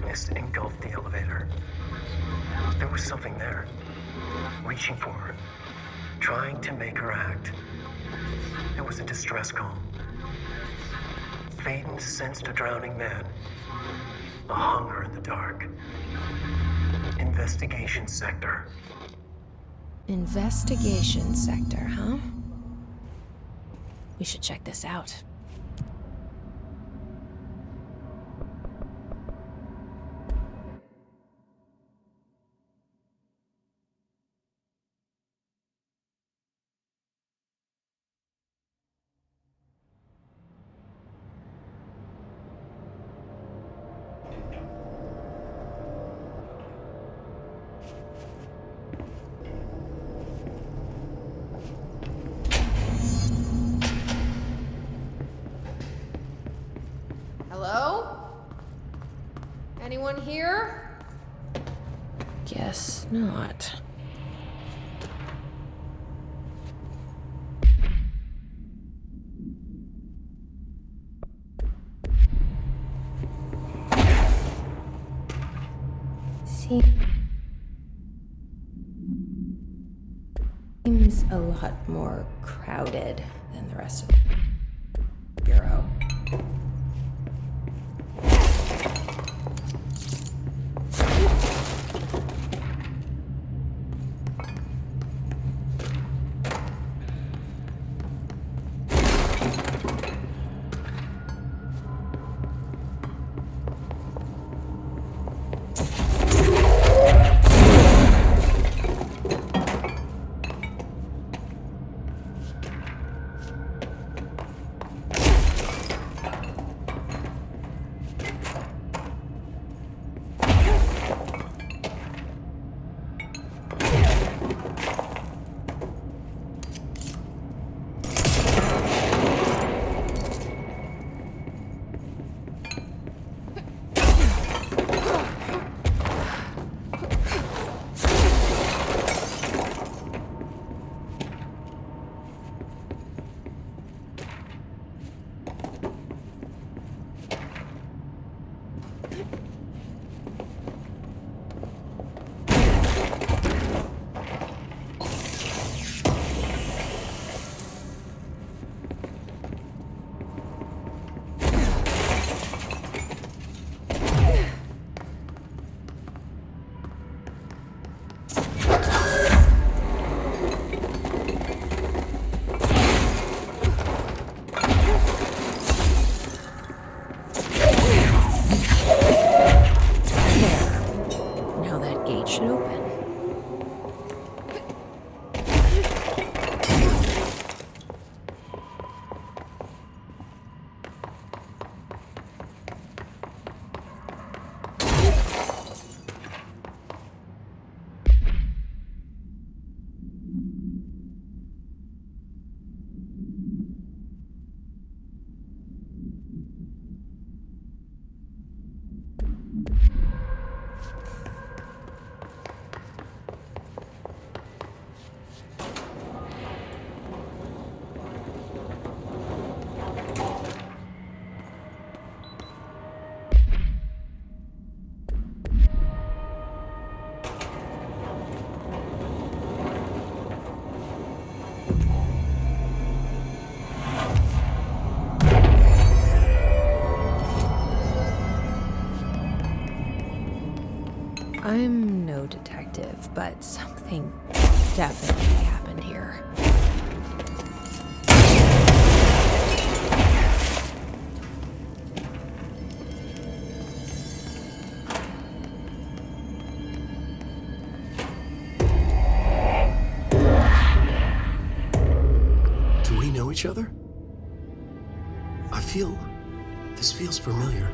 Darkness engulfed the elevator. There was something there, reaching for her, trying to make her act. It was a distress call. Faden sensed a drowning man, a hunger in the dark. Investigation sector. Investigation sector, huh? We should check this out. Hello? Anyone here? Guess not. Seems a lot more crowded than the rest of the bureau. I'm no detective, but something definitely happened here. Do we know each other? This feels familiar.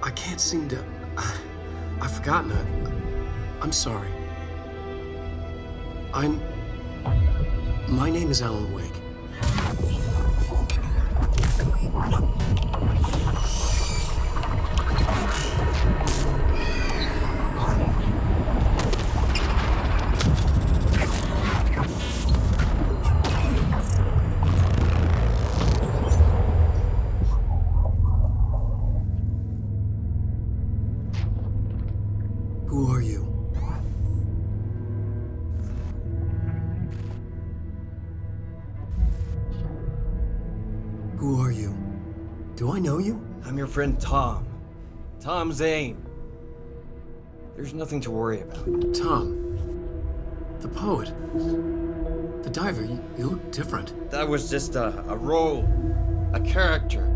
I can't seem to... I've forgotten it. I'm sorry. My name is Alan Wake. Who are you? Who are you? Do I know you? I'm your friend Tom. Tom Zane. There's nothing to worry about. Tom. The poet. The diver. You look different. That was just a role. A character.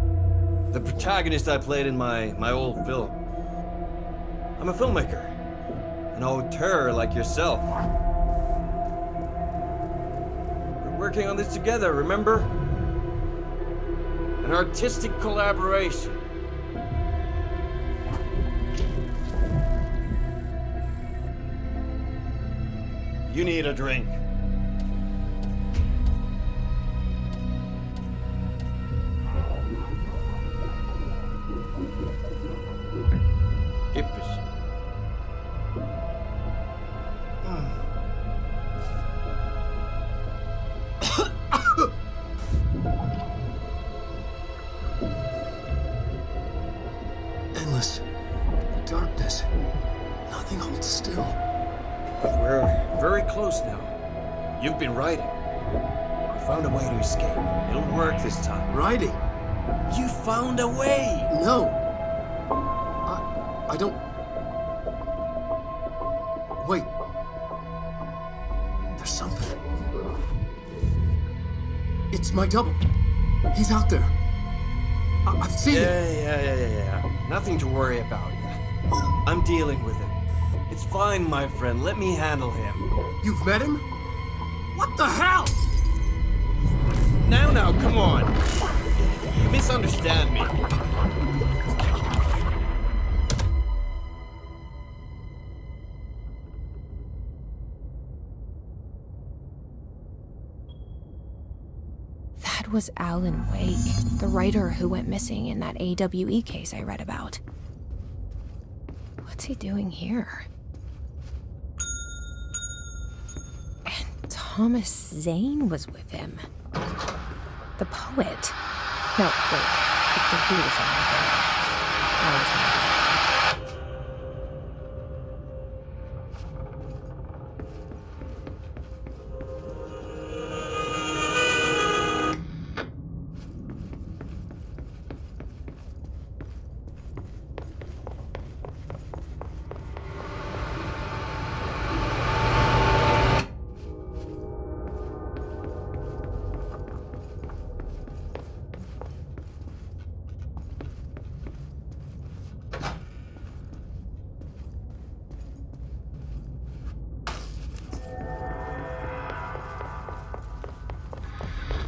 The protagonist I played in my old film. I'm a filmmaker. An auteur like yourself. We're working on this together, remember? An artistic collaboration. You need a drink. Gib es. Endless darkness. Nothing holds still. But we're very close now. You've been writing. You found a way to escape. It'll work this time. Writing? You found a way! No. I don't... Wait. There's something. It's my double. He's out there. I've seen it. Yeah. Nothing to worry about. I'm dealing with it. It's fine, my friend. Let me handle him. You've met him? What the hell? Now, come on. You misunderstand me. That was Alan Wake, the writer who went missing in that AWE case I read about. What's he doing here? And Thomas Zane was with him. The poet. No, wait. The computer song. I was wrong.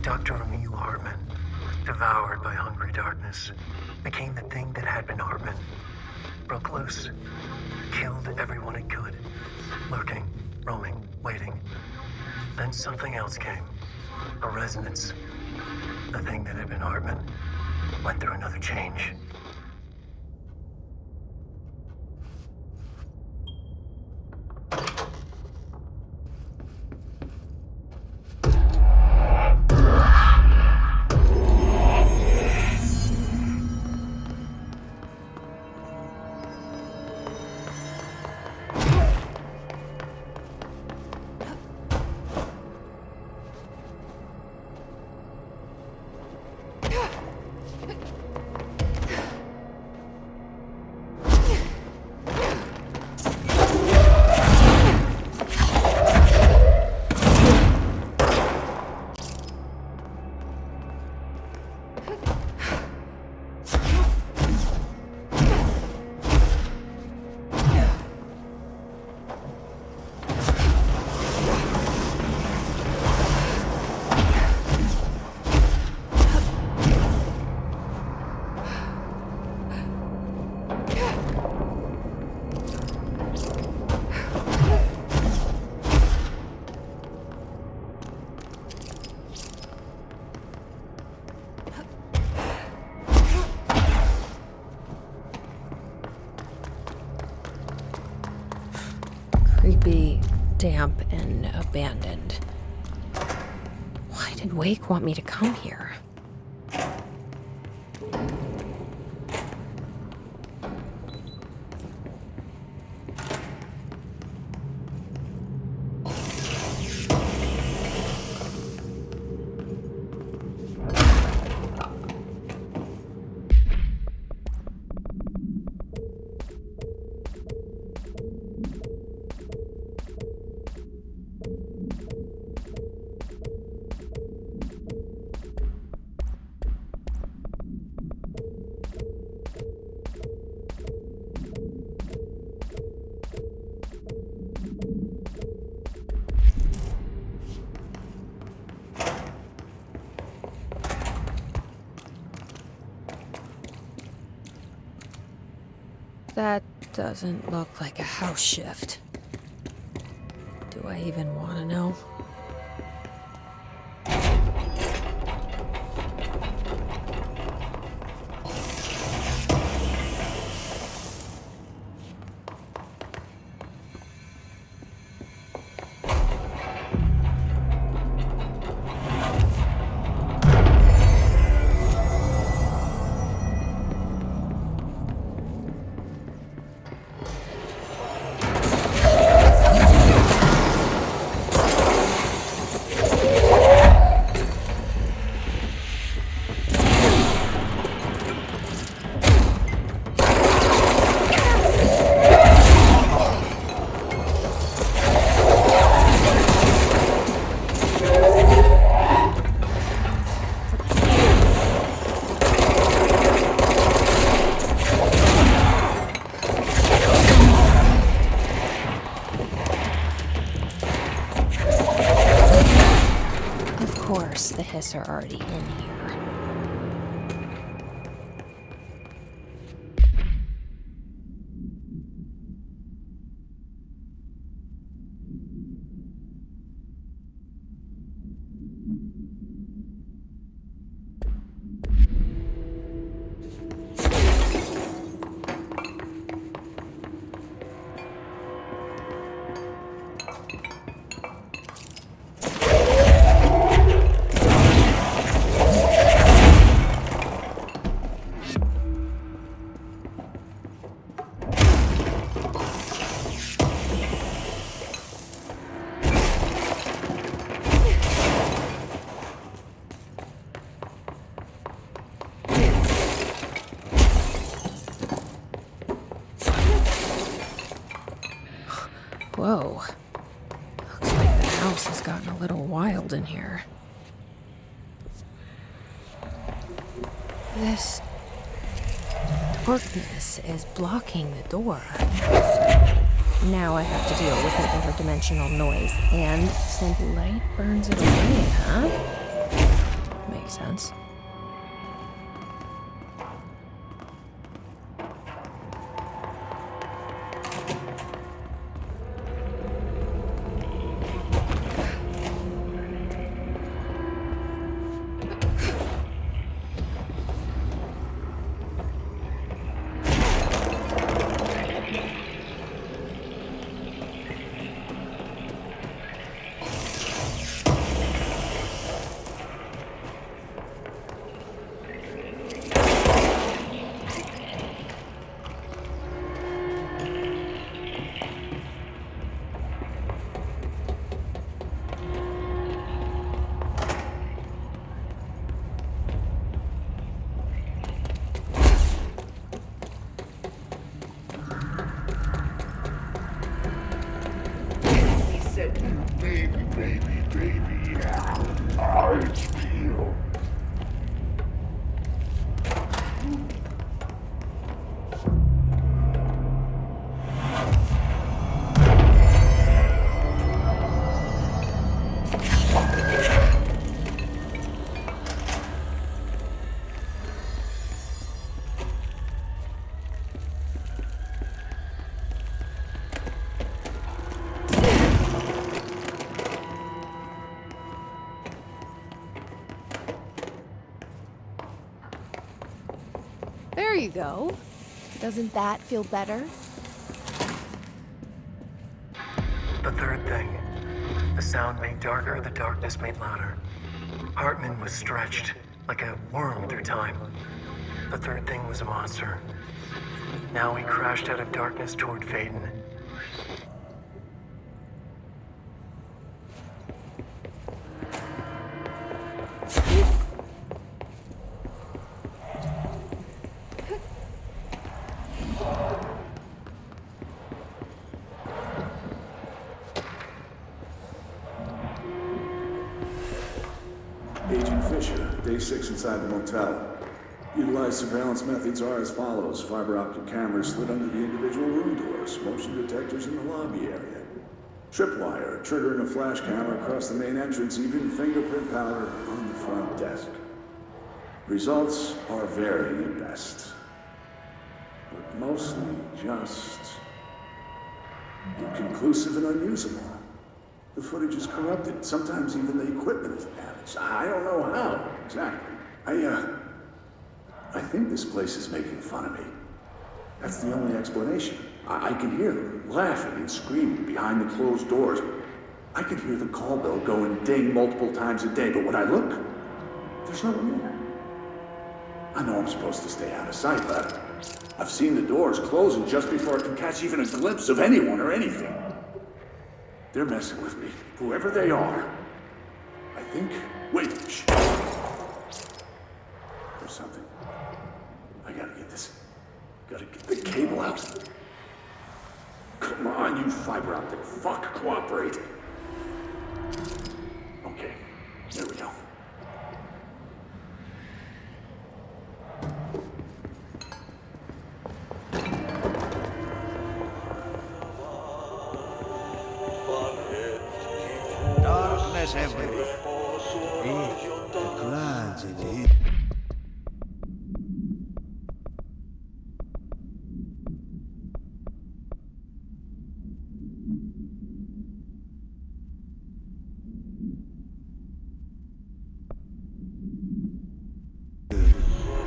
Dr. Emil Hartman, devoured by hungry darkness, became the thing that had been Hartman. Broke loose, killed everyone it could, lurking, roaming, waiting. Then something else came, a resonance. The thing that had been Hartman went through another change. Creepy, damp, and abandoned. Why did Wake want me to come here? That doesn't look like a house shift. Do I even want to know? The hiss are already in here. Whoa. Looks like the house has gotten a little wild in here. This darkness is blocking the door. Now I have to deal with an interdimensional noise, and since light burns it away, huh? Makes sense. There you go. Doesn't that feel better? The third thing. The sound made darker, the darkness made louder. Hartman was stretched, like a worm through time. The third thing was a monster. Now he crashed out of darkness toward Faden. Agent Fisher, day 6 inside the motel. Utilized surveillance methods are as follows. Fiber optic cameras slid under the individual room doors, motion detectors in the lobby area. Tripwire, triggering a flash camera across the main entrance, even fingerprint powder on the front desk. Results are very best. But mostly just inconclusive and unusable. The footage is corrupted. Sometimes even the equipment is damaged. I don't know how, exactly. I think this place is making fun of me. That's the only explanation. I can hear them laughing and screaming behind the closed doors. I can hear the call bell go and ding multiple times a day, but when I look, there's no one there. I know I'm supposed to stay out of sight, but I've seen the doors closing just before I can catch even a glimpse of anyone or anything. They're messing with me, whoever they are. I think... Wait, shh. There's something. I gotta get this. Gotta get the cable out. Come on, you fiber optic fuck, cooperate. Okay, there we go. Darkness everywhere. The clans in here.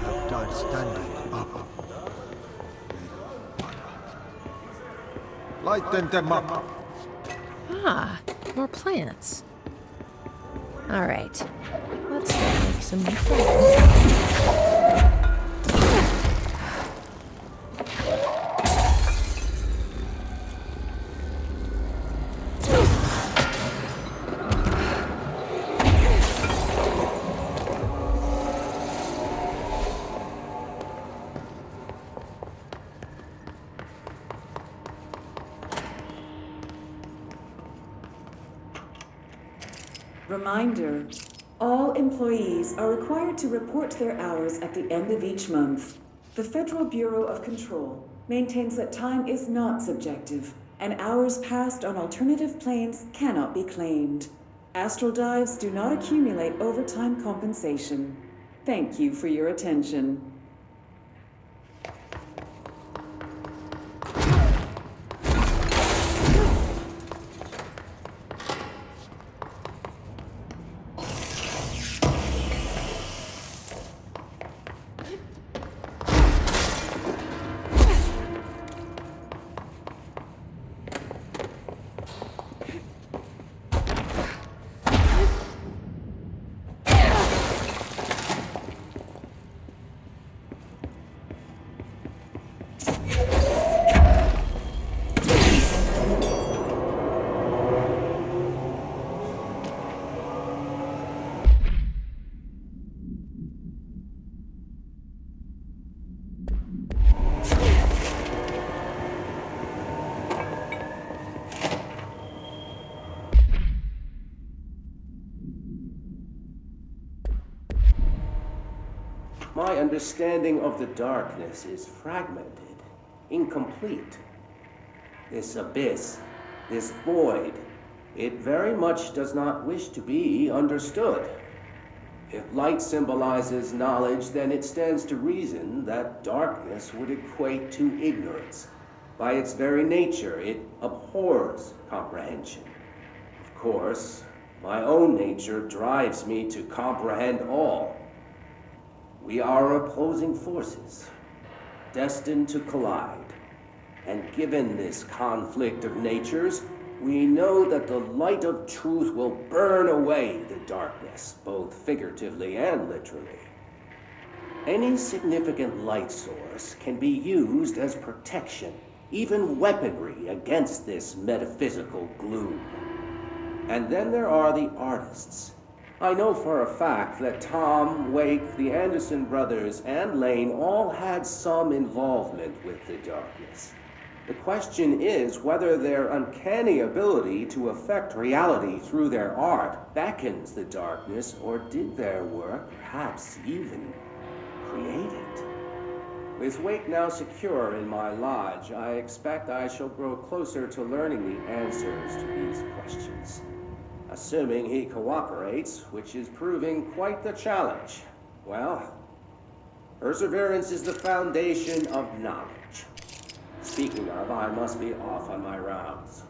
Have done standing up. Lighten them up. Ah, more plants. All right, let's go make some new friends. Reminder, all employees are required to report their hours at the end of each month. The Federal Bureau of Control maintains that time is not subjective, and hours passed on alternative planes cannot be claimed. Astral dives do not accumulate overtime compensation. Thank you for your attention. My understanding of the darkness is fragmented, incomplete. This abyss, this void, it very much does not wish to be understood. If light symbolizes knowledge, then it stands to reason that darkness would equate to ignorance. By its very nature, it abhors comprehension. Of course, my own nature drives me to comprehend all. We are opposing forces, destined to collide. And given this conflict of natures, we know that the light of truth will burn away the darkness, both figuratively and literally. Any significant light source can be used as protection, even weaponry against this metaphysical gloom. And then there are the artists. I know for a fact that Tom, Wake, the Anderson brothers, and Lane all had some involvement with the darkness. The question is whether their uncanny ability to affect reality through their art beckons the darkness, or did their work perhaps even create it? With Wake now secure in my lodge, I expect I shall grow closer to learning the answers to these questions. Assuming he cooperates, which is proving quite the challenge. Well, perseverance is the foundation of knowledge. Speaking of, I must be off on my rounds.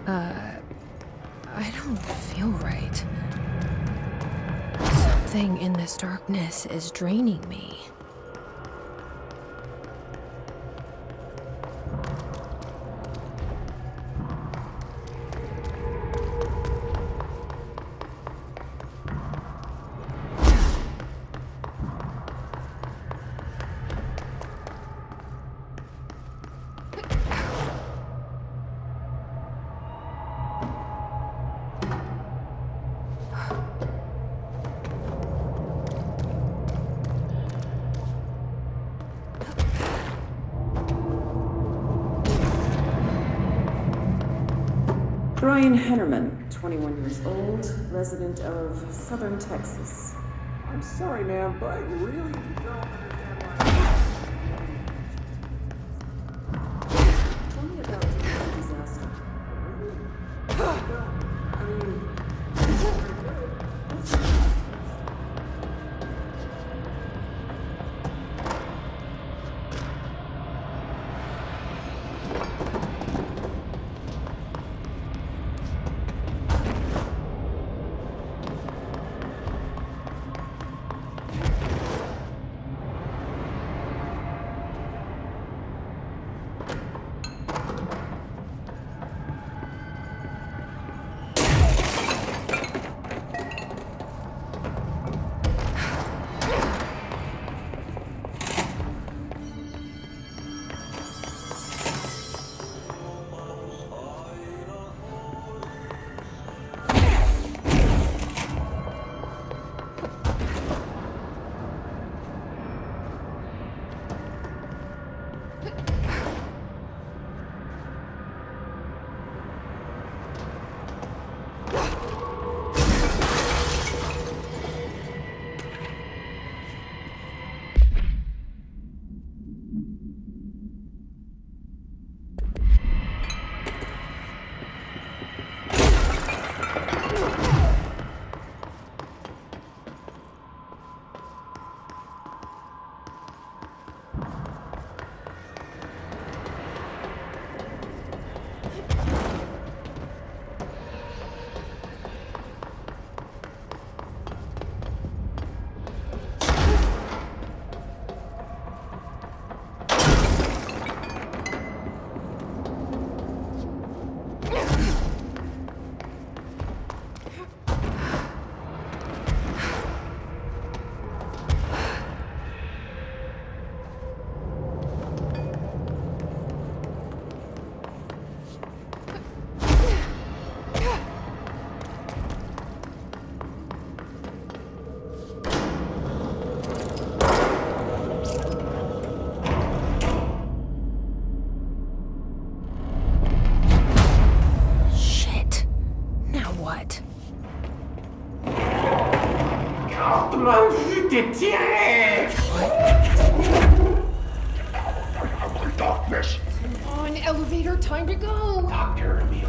I don't feel right. Something in this darkness is draining me. Brian Hennerman, 21 years old, resident of southern Texas. I'm sorry, ma'am, but you really don't understand why. Tell me about the disaster. Darkness. Come on, elevator, time to go. Dr. Amelia.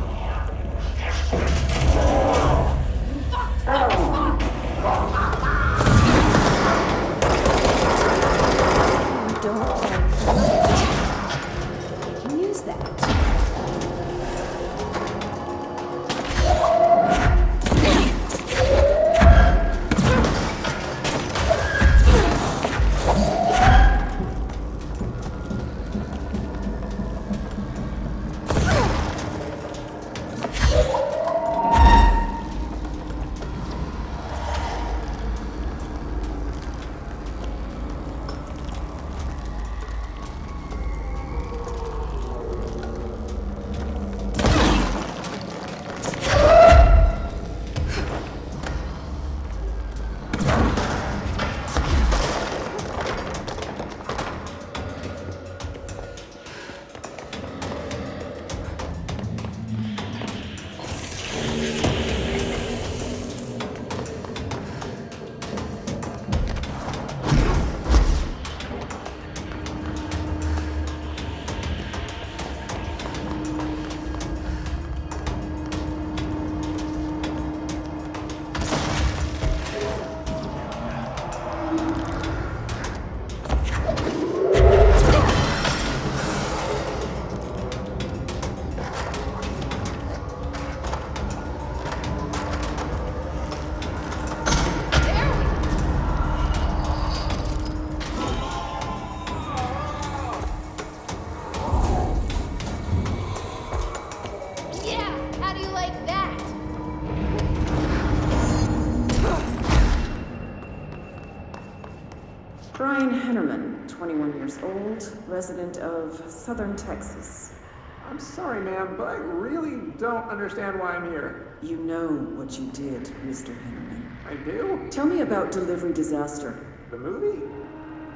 Brian Hennerman, 21 years old, resident of Southern Texas. I'm sorry, ma'am, but I really don't understand why I'm here. You know what you did, Mr. Hennerman. I do? Tell me about Delivery Disaster. The movie?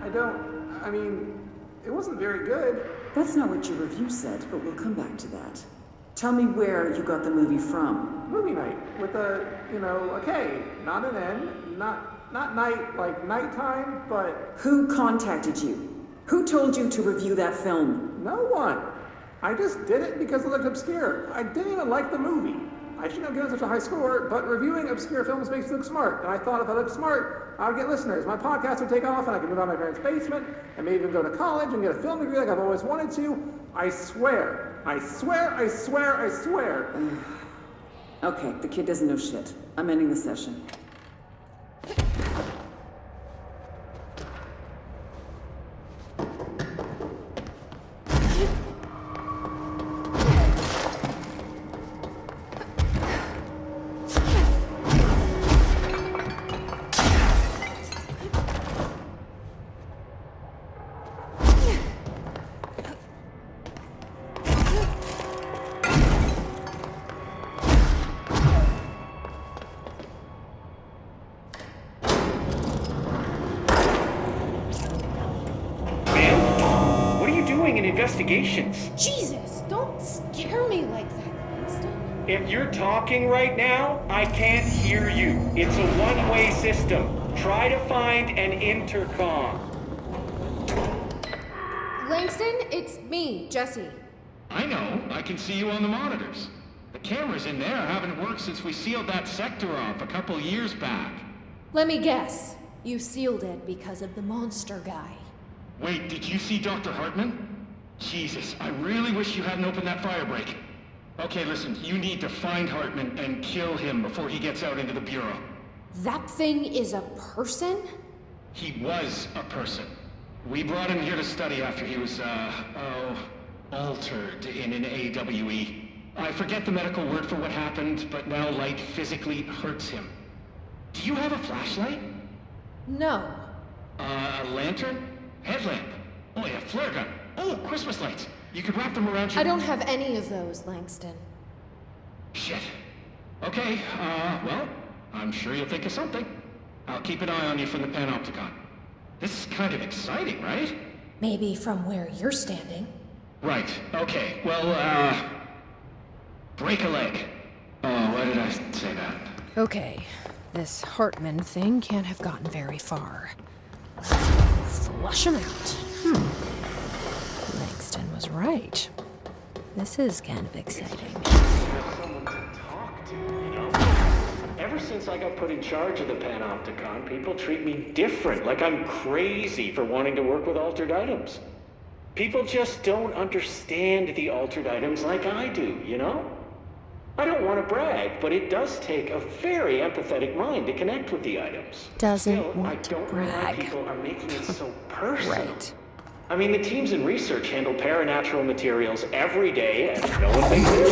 I mean, it wasn't very good. That's not what your review said, but we'll come back to that. Tell me where you got the movie from. Movie night with a K, not an N, not night like nighttime, but Who contacted you? Who told you to review that film? no one. I just did it because it looked obscure. I didn't even like the movie. I shouldn't have given such a high score, but reviewing obscure films makes you look smart. And I thought if I looked smart, I would get listeners. My podcast would take off and I could move out of my parents' basement and maybe even go to college and get a film degree like I've always wanted to. I swear. I swear, I swear, I swear. Okay, the kid doesn't know shit. I'm ending the session. Investigations. Jesus, don't scare me like that, Langston. If you're talking right now, I can't hear you. It's a one-way system. Try to find an intercom. Langston, it's me, Jesse. I know. I can see you on the monitors. The cameras in there haven't worked since we sealed that sector off a couple years back. Let me guess. You sealed it because of the monster guy. Wait, did you see Dr. Hartman? Jesus, I really wish you hadn't opened that fire break. Okay, listen, you need to find Hartman and kill him before he gets out into the Bureau. That thing is a person? He was a person. We brought him here to study after he was, altered in an AWE. I forget the medical word for what happened, but now light physically hurts him. Do you have a flashlight? No. A lantern? Headlamp? Oh yeah, flare gun. Oh, Christmas lights. You could wrap them around your... I don't have any of those, Langston. Shit. Okay, well, I'm sure you'll think of something. I'll keep an eye on you from the panopticon. This is kind of exciting, right? Maybe from where you're standing. Right, okay. Well, break a leg. Oh, why did I say that? Okay, this Hartman thing can't have gotten very far. Let's flush him out. Langston was right. This is kind of exciting. Have someone to talk to, you know? Ever since I got put in charge of the Panopticon, people treat me different, like I'm crazy for wanting to work with altered items. People just don't understand the altered items like I do, you know? I don't want to brag, but it does take a very empathetic mind to connect with the items. Doesn't Still, want to I don't know why brag. people are making it so personal. Right. I mean, the teams in research handle paranatural materials every day, and no one thinks it.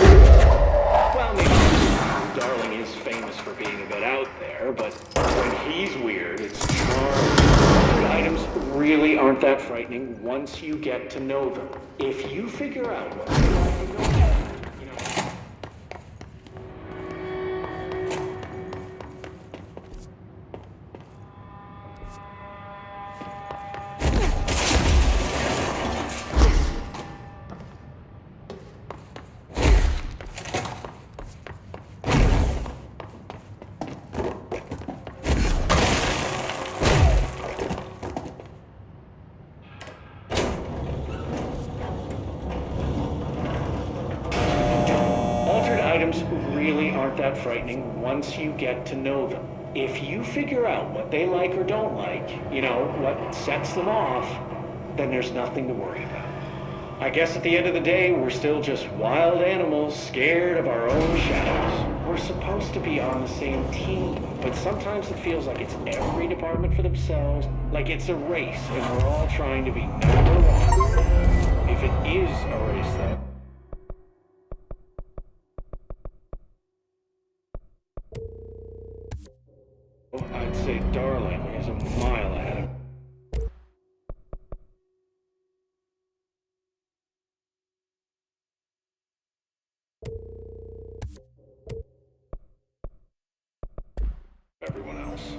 Well, maybe Darling is famous for being a bit out there, but when he's weird, it's charming. The items really aren't that frightening once you get to know them. If you figure out what they like and don't like, you know. That frightening once you get to know them. If you figure out what they like or don't like, you know, what sets them off, then there's nothing to worry about. I guess at the end of the day, we're still just wild animals scared of our own shadows. We're supposed to be on the same team, but sometimes it feels like it's every department for themselves, like it's a race and we're all trying to be number one. If it is a race, though, I'd say Darling is a mile ahead of us.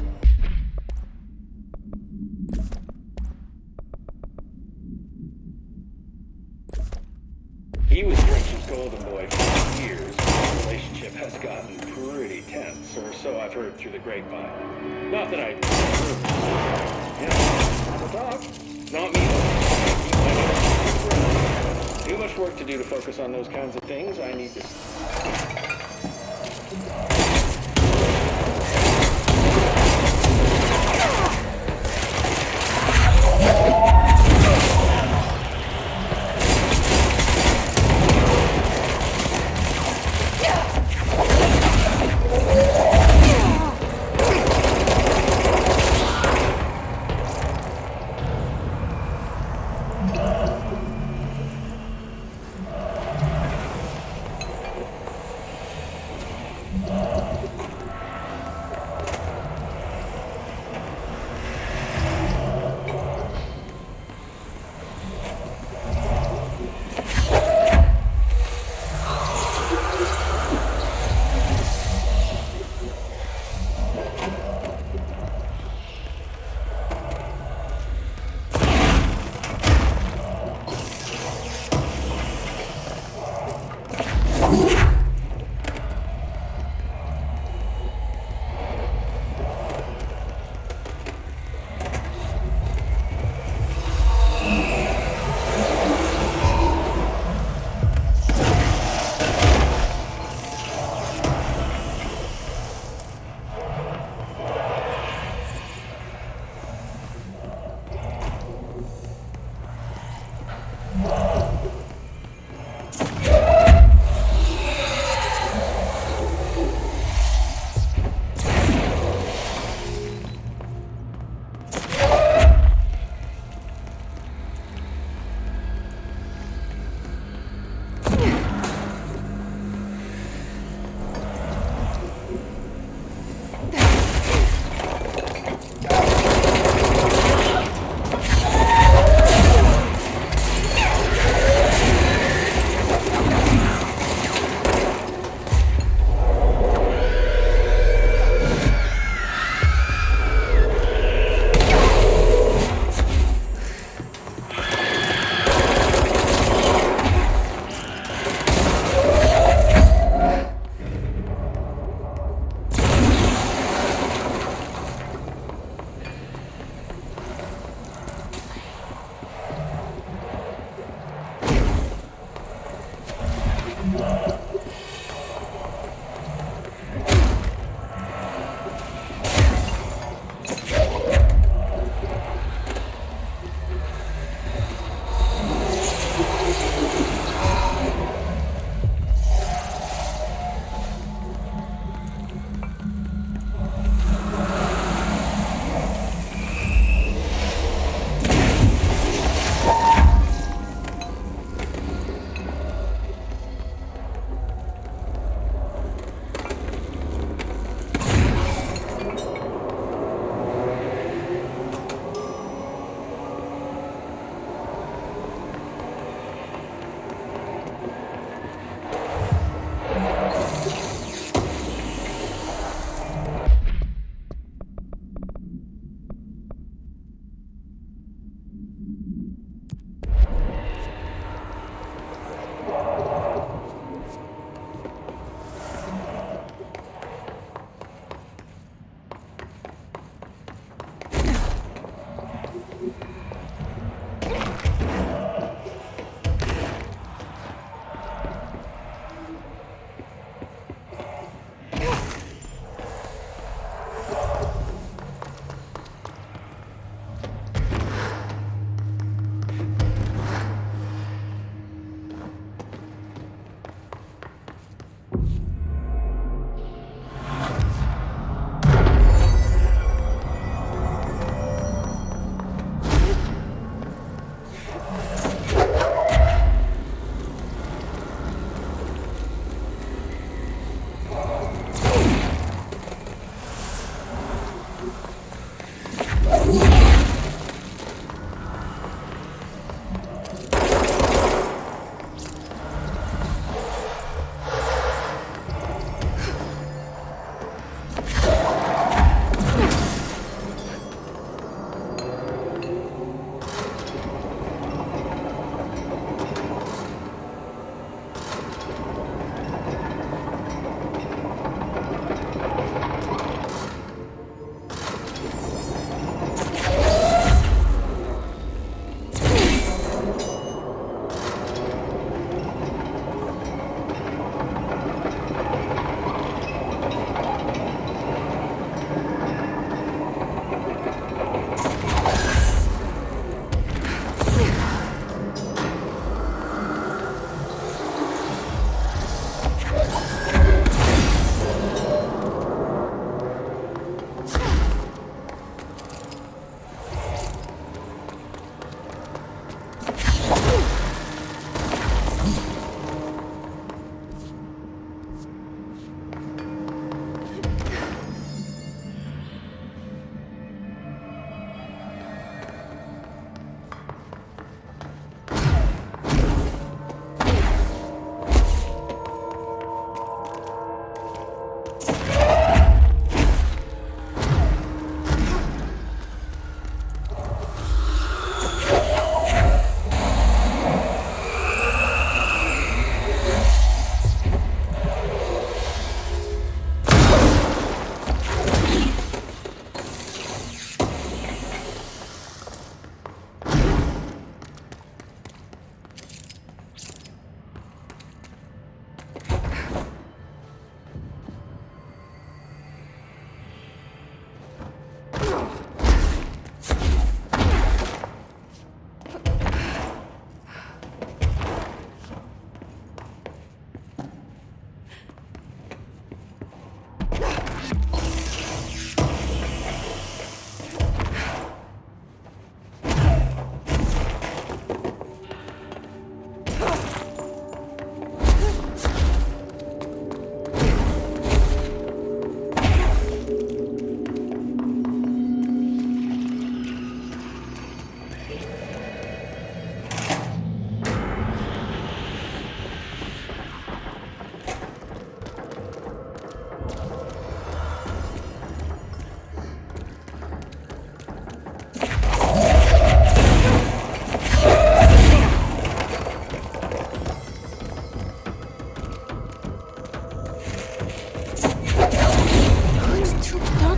He was Drench's golden boy for years, but the relationship has gotten pretty tense, or so I've heard through the grapevine. Not that I... Yeah, we'll talk. Not me, though. Too much work to do to focus on those kinds of things. I need to...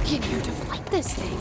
came here to fight this thing.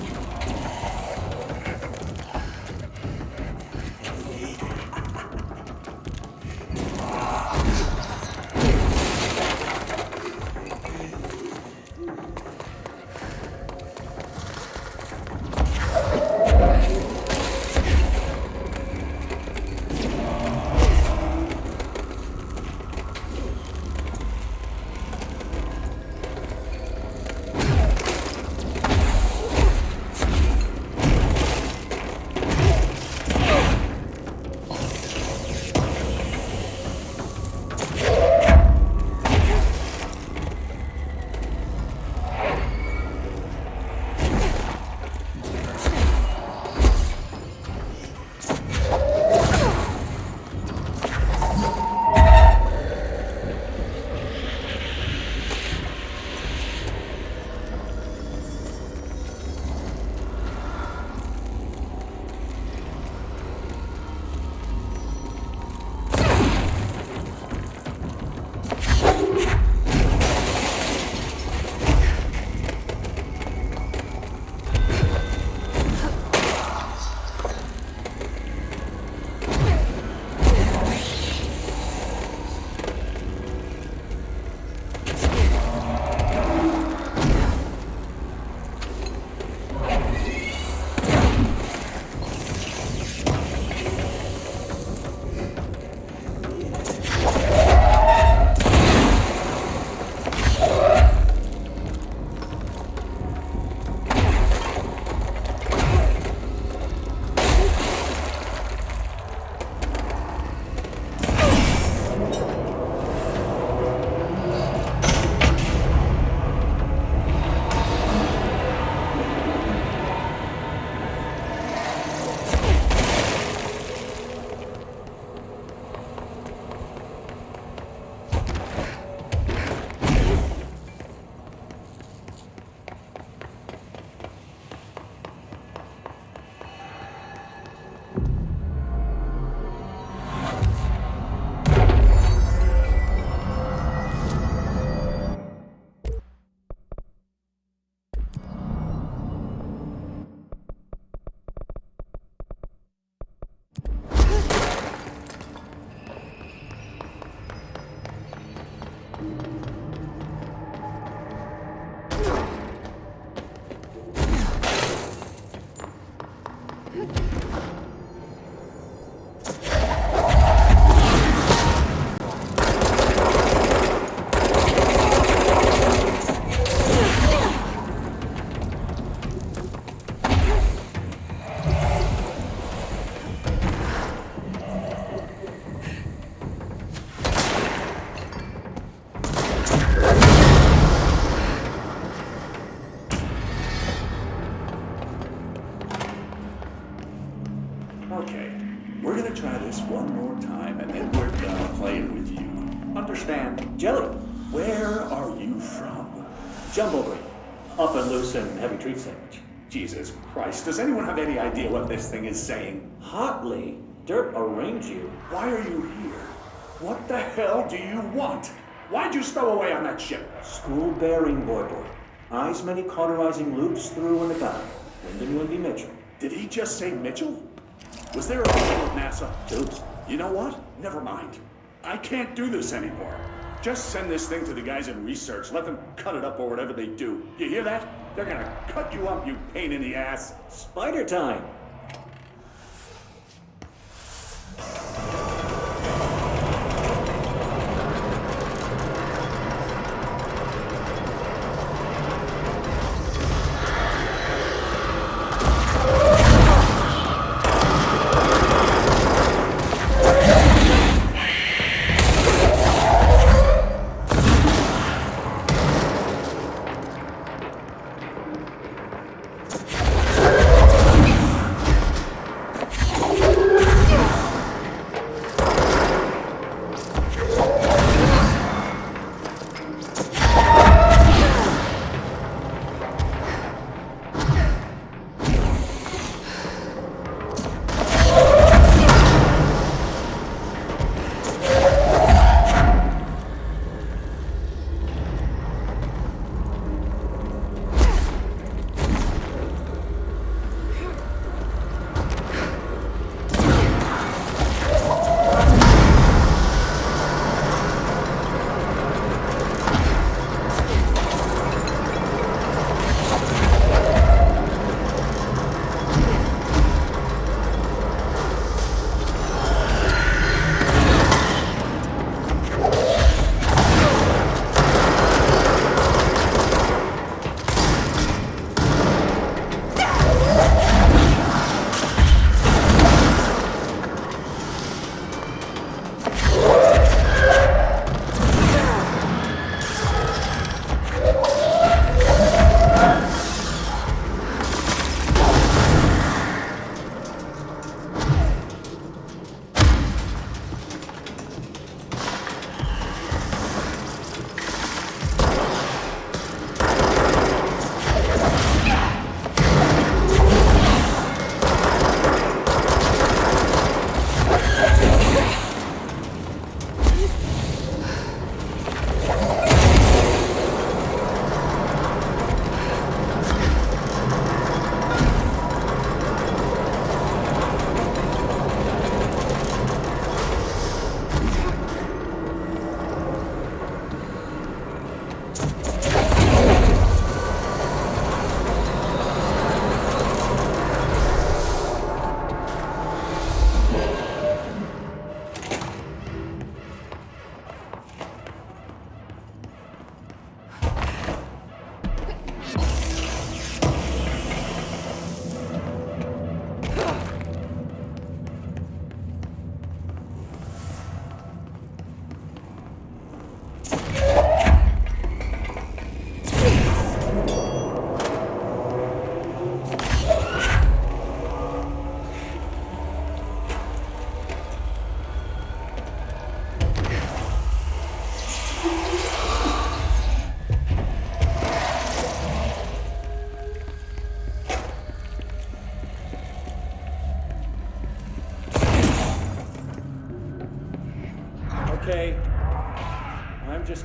Okay, we're gonna try this one more time, and then we're done playing with you. Understand. Jelly. Where are you from? Jumblegreen. Up and loose and heavy treat sandwich. Jesus Christ, does anyone have any idea what this thing is saying? Hotly. Dirt arrange you. Why are you here? What the hell do you want? Why'd you stow away on that ship? School bearing, boy. Eyes many cauterizing loops through and about. Windy Mitchell. Did he just say Mitchell? Was there a Mitchell at NASA? Tubes. You know what? Never mind. I can't do this anymore. Just send this thing to the guys in research. Let them cut it up or whatever they do. You hear that? They're gonna cut you up, you pain in the ass. Spider time.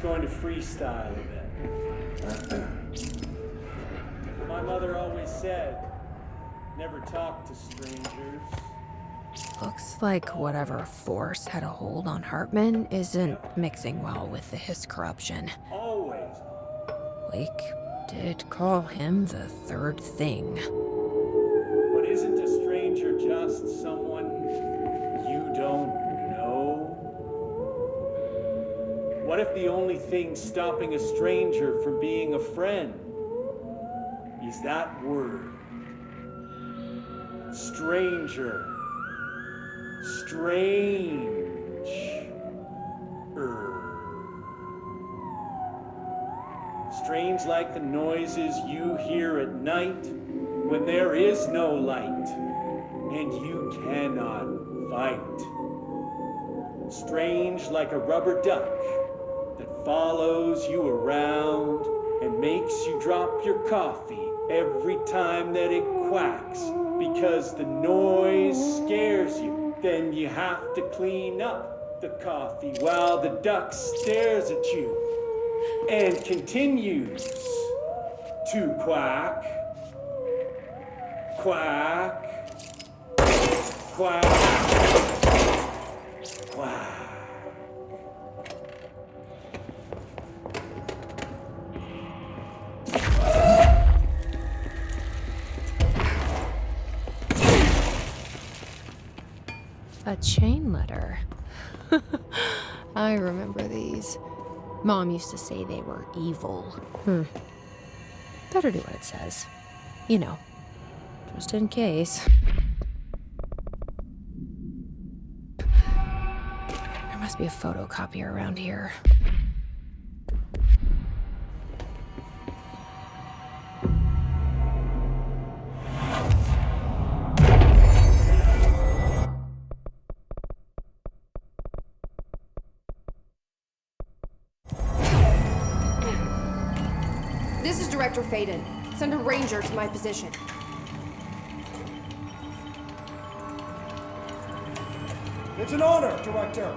going to freestyle a bit. My mother always said, never talk to strangers. Looks like whatever force had a hold on Hartman isn't mixing well with his corruption. Always. Blake did call him the third thing. But isn't a stranger just someone you don't know? What if the only thing stopping a stranger from being a friend is that word? Stranger. Strange. Strange like the noises you hear at night when there is no light and you cannot fight. Strange like a rubber duck that follows you around and makes you drop your coffee every time that it quacks because the noise scares you. Then you have to clean up the coffee while the duck stares at you and continues to quack, quack, quack, quack. A chain letter. I remember these. Mom used to say they were evil. Better do what it says. You know, just in case. There must be a photocopier around here. This is Director Faden. Send a ranger to my position. It's an honor, Director.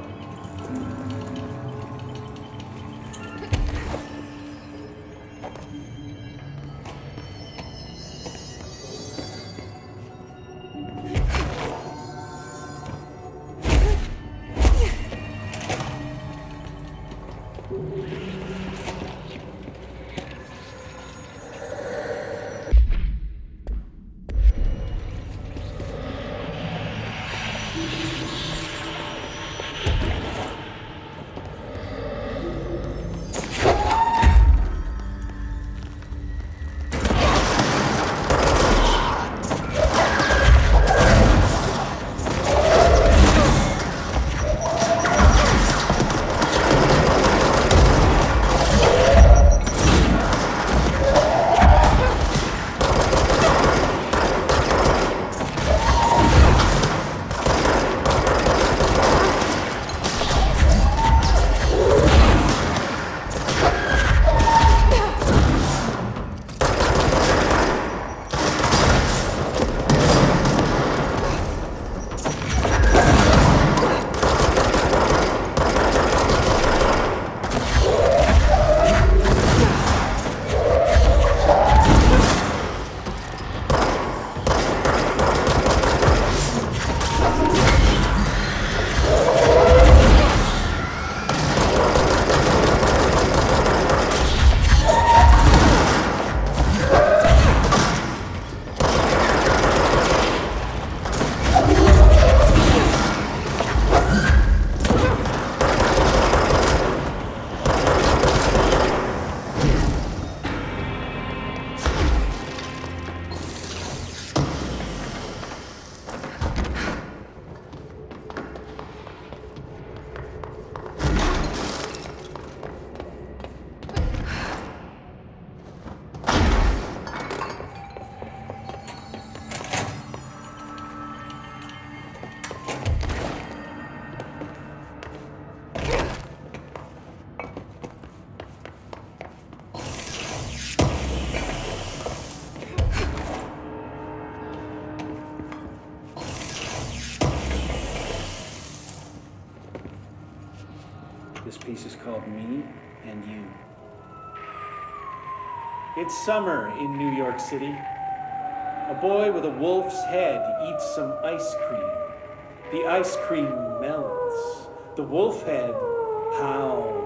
This piece is called Me and you. It's summer in New York City. A boy with a wolf's head eats some ice cream. The ice cream melts. The wolf head howls.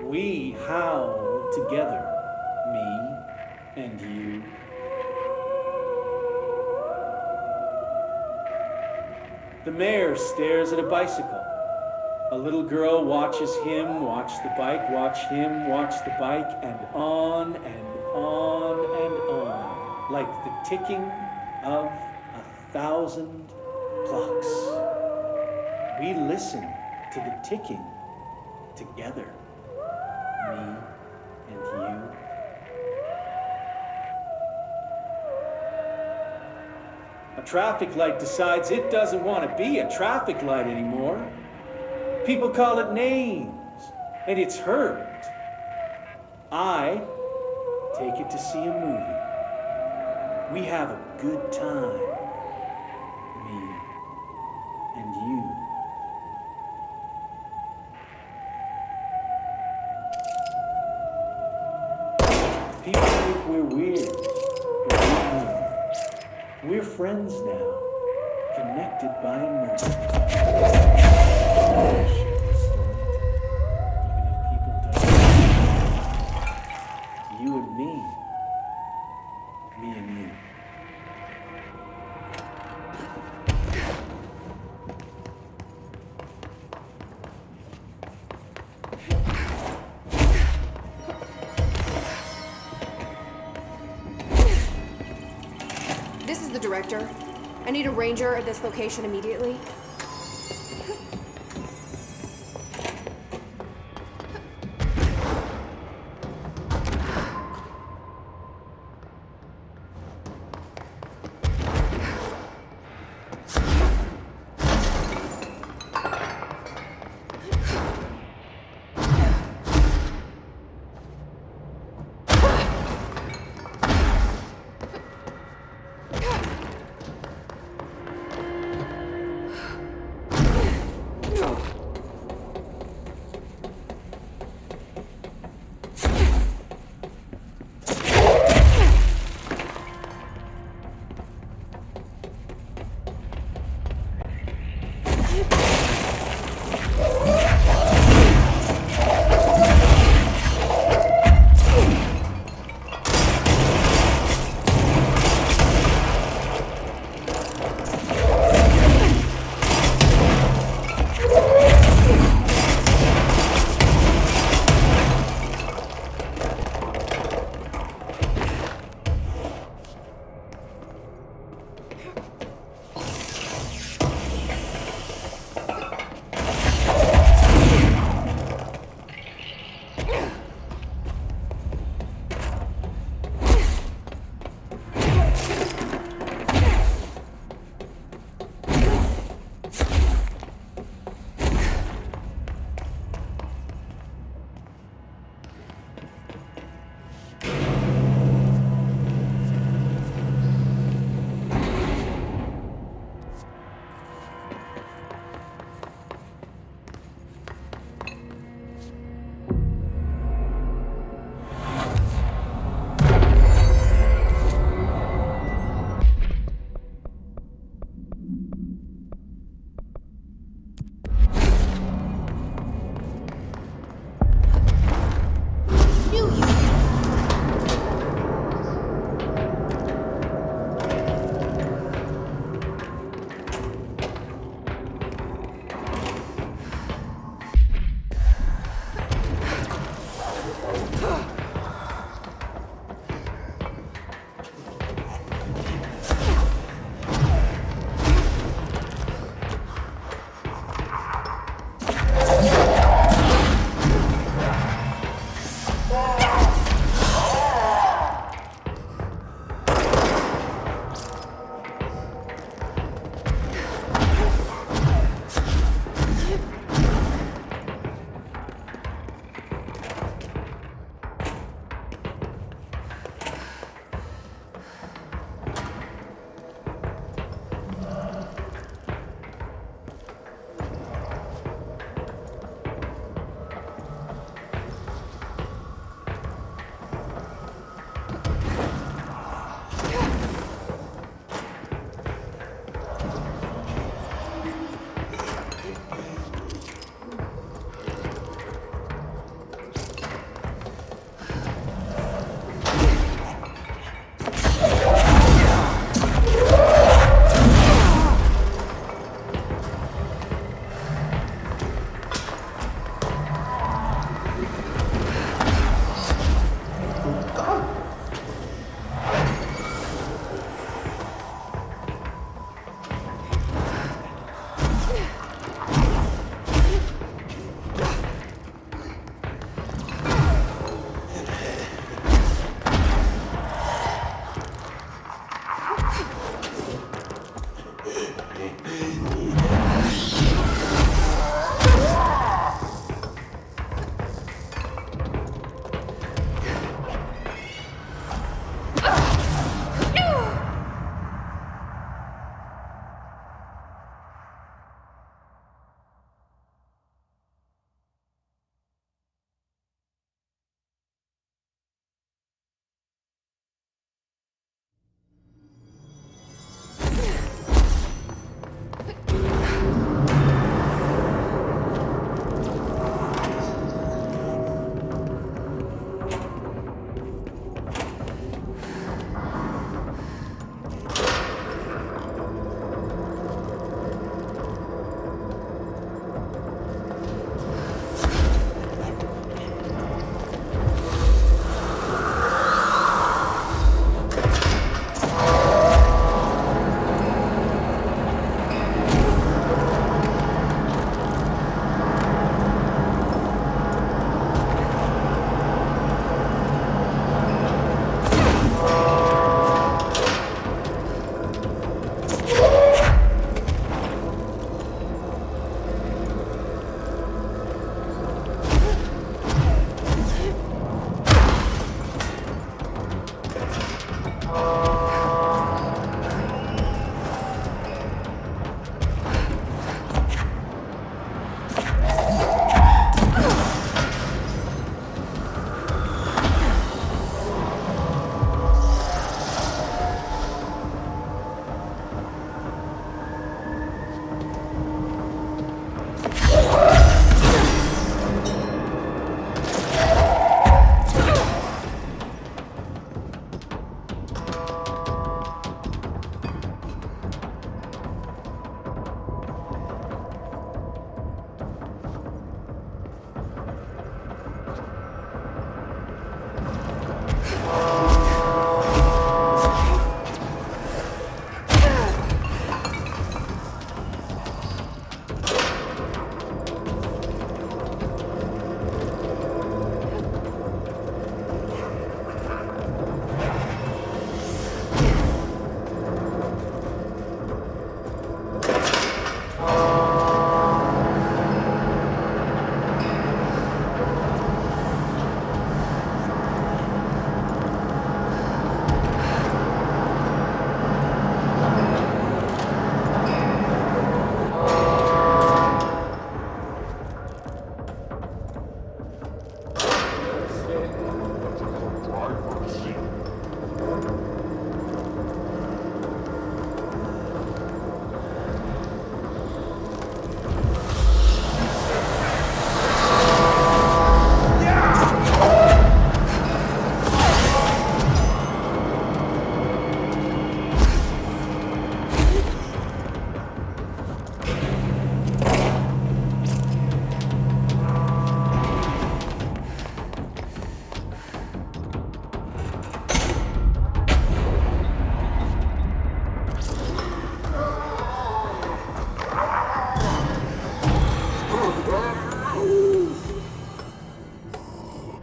We howl together, me and you. The mayor stares at a bicycle. A little girl watches him watch the bike, watch him watch the bike, and on and on and on, like the ticking of 1,000 clocks. We listen to the ticking together, me and you. A traffic light decides it doesn't want to be a traffic light anymore. People call it names, and it's hurt. I take it to see a movie. We have a good time, me and you. People think we're weird, but we're friends now, connected by a moment. You and me and you. This is the director. I need a ranger at this location immediately.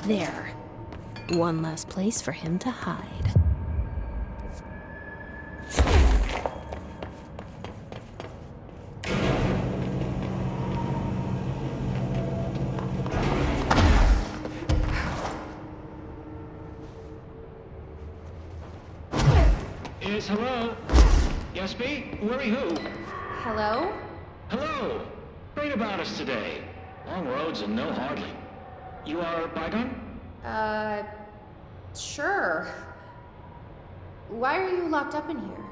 There. One less place for him to hide. Yes, hello? Yes, me? Worry who? Hello? Hello! Great about us today. Long roads and no hardly. You are Bygone? Sure. Why are you locked up in here?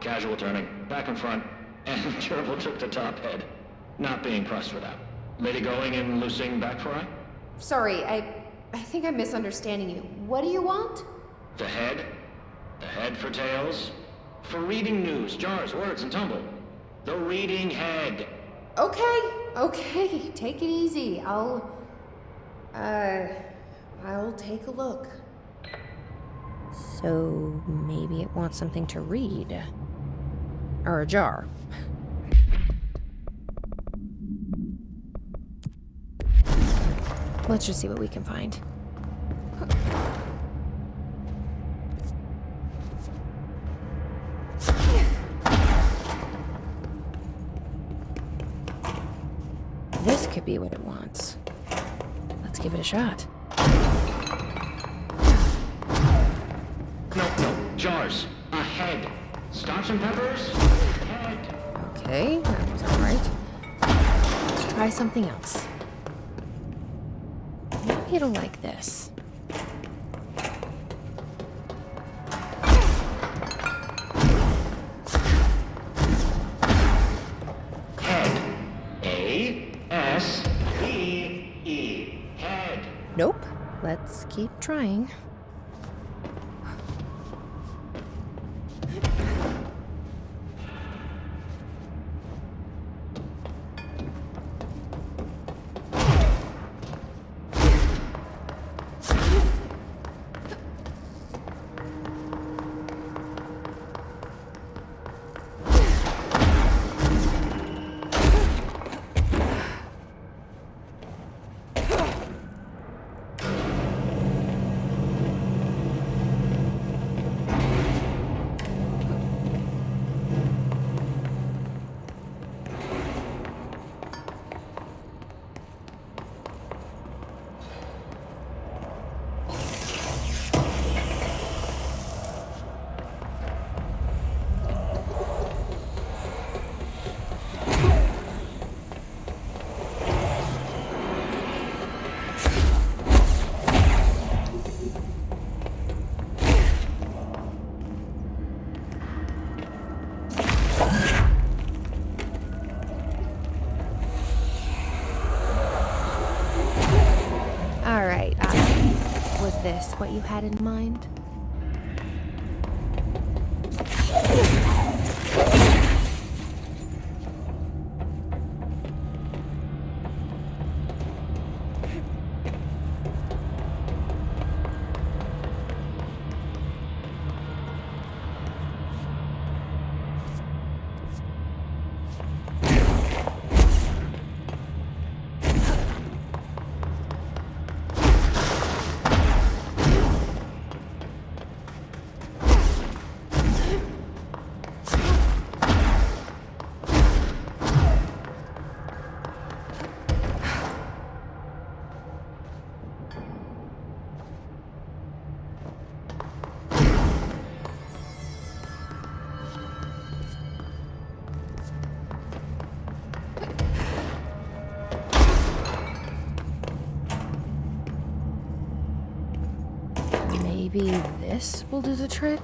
Casual turning. Back and front. And Gerbil took the top head. Not being pressed for that. Lady going and loosing back fry? Sorry, I think I'm misunderstanding you. What do you want? The head. The head for tails. For reading news, jars, words, and tumble. The reading head. Okay, take it easy. I'll take a look. So maybe it wants something to read. Or a jar. Let's just see what we can find. This could be what it wants. Let's give it a shot. No, jars. A head. Starch and peppers? Head. Okay, that was alright. Let's try something else. Maybe it'll like this. Head. A-S-E-E. Head. Nope. Let's keep trying. this what you had in mind? Maybe this will do the trick?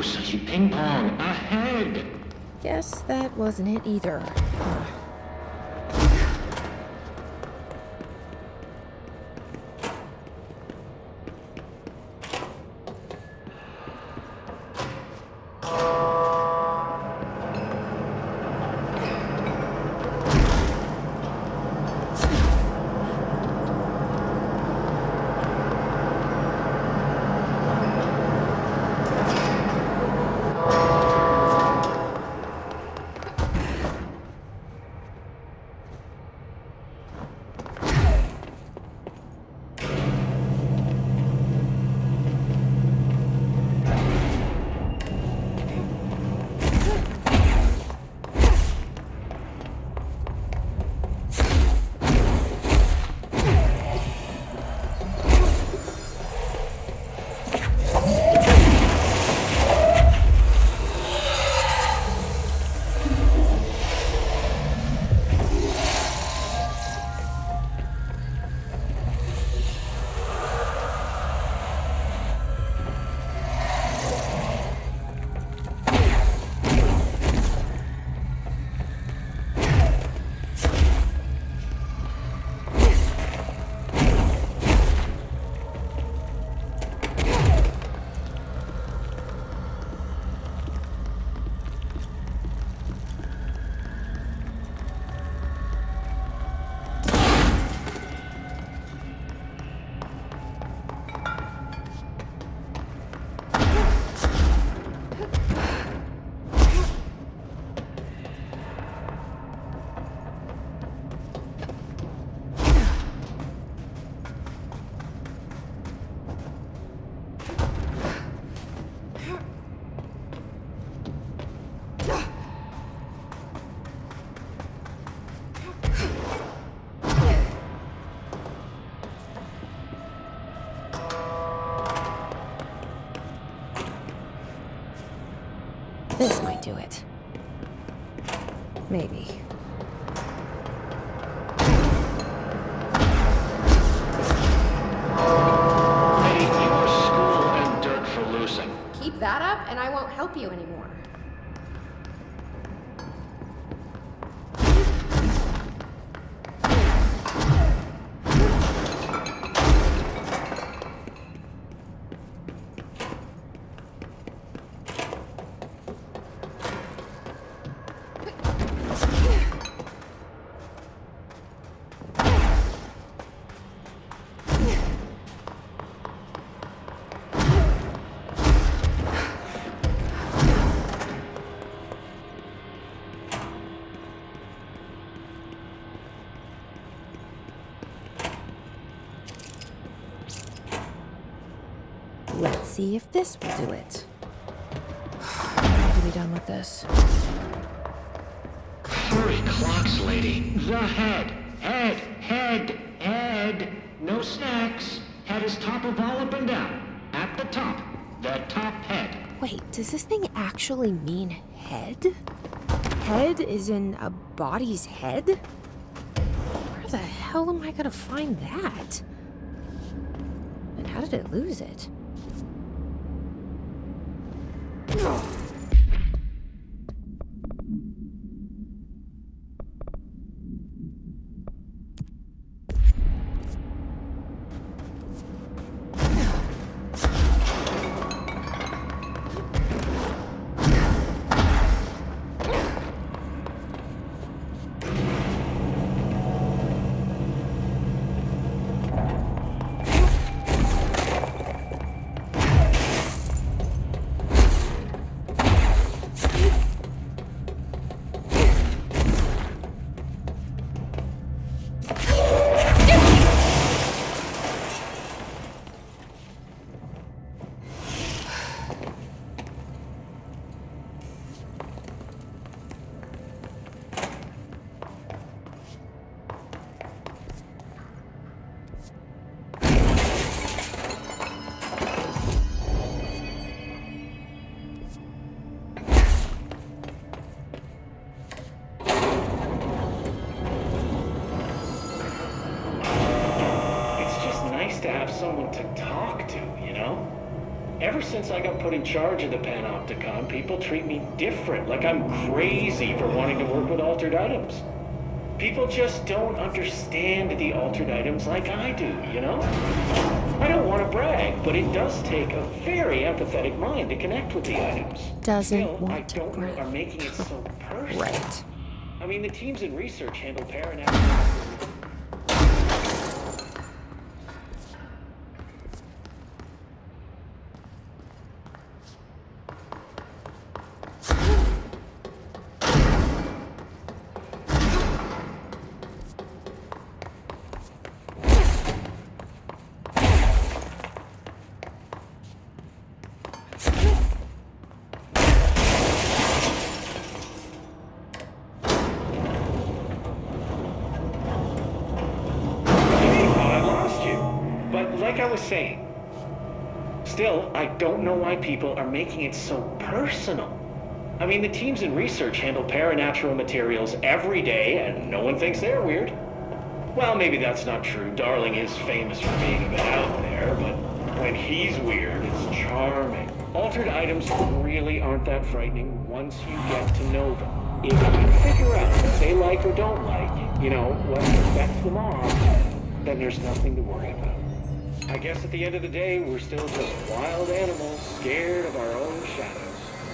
Such a ping pong ahead. Guess that wasn't it either. This might do it. Maybe. Hey, you are school and dirt for losing. Keep that up, and I won't help you anymore. Let's see if this will do it. I'm ready to be done with this. Hurry, clocks, lady. The head. Head. No snacks. Head is top of all up and down. At the top. The top head. Wait, does this thing actually mean head? Head is in a body's head? Where the hell am I gonna find that? And how did it lose it? to have someone to talk to, you know? Ever since I got put in charge of the Panopticon, people treat me different, like I'm crazy for wanting to work with altered items. People just don't understand the altered items like I do, you know? I don't want to brag, but it does take a very empathetic mind to connect with the items. Doesn't want I to don't know brag. are making it so personal. Right. I mean, the teams in research handle paranatural. Like I was saying, still, I don't know why people are making it so personal. I mean, the teams in research handle paranatural materials every day, and no one thinks they're weird. Well, maybe that's not true. Darling is famous for being a bit out there, but when he's weird, it's charming. Altered items really aren't that frightening once you get to know them. If you figure out what they like or don't like, you know, what sets them off, then there's nothing to worry about. I guess at the end of the day, we're still just wild animals, scared of our own shadows.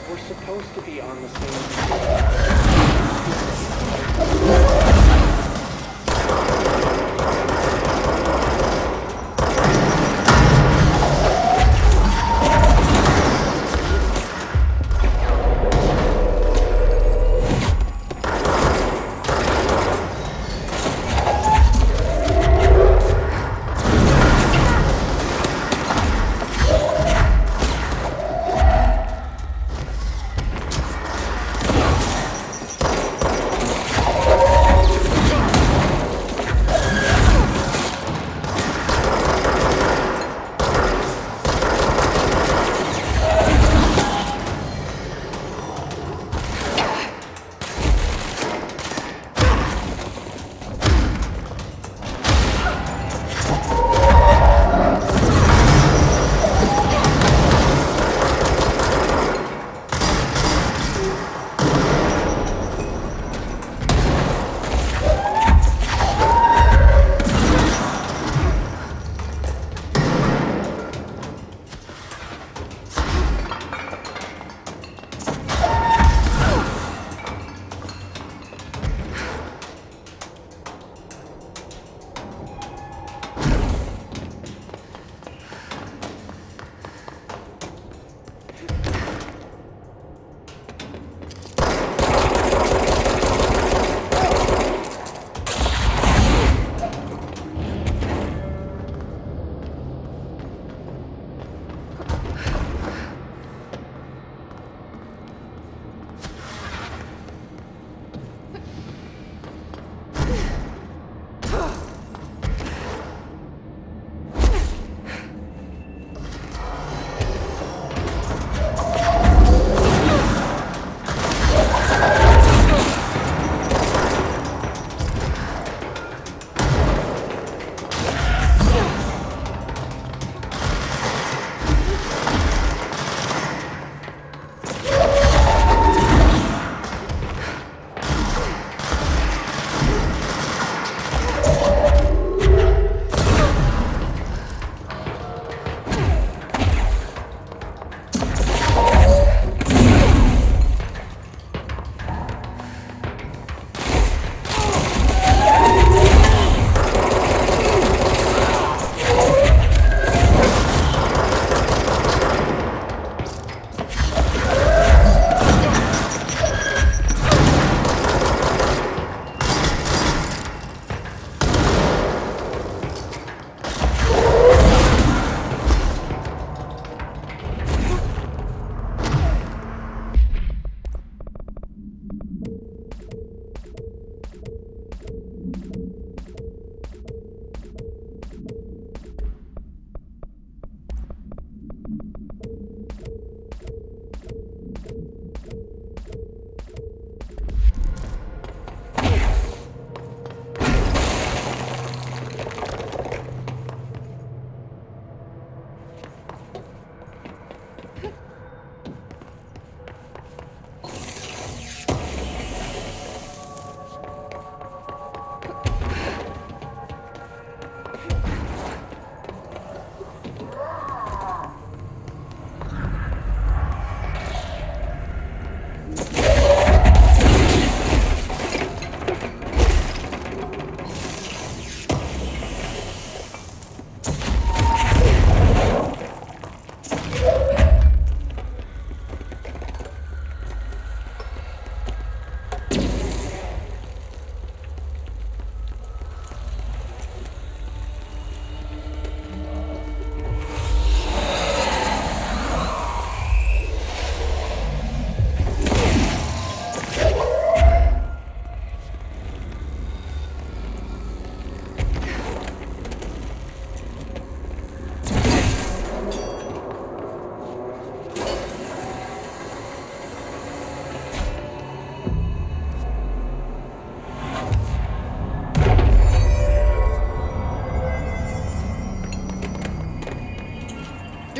We're supposed to be on the same...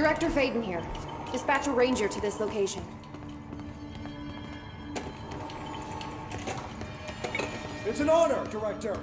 Director Faden here. Dispatch a ranger to this location. It's an honor, Director.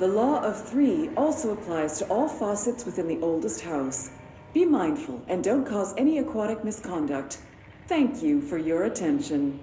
The law of 3 also applies to all faucets within the oldest house. Be mindful and don't cause any aquatic misconduct. Thank you for your attention.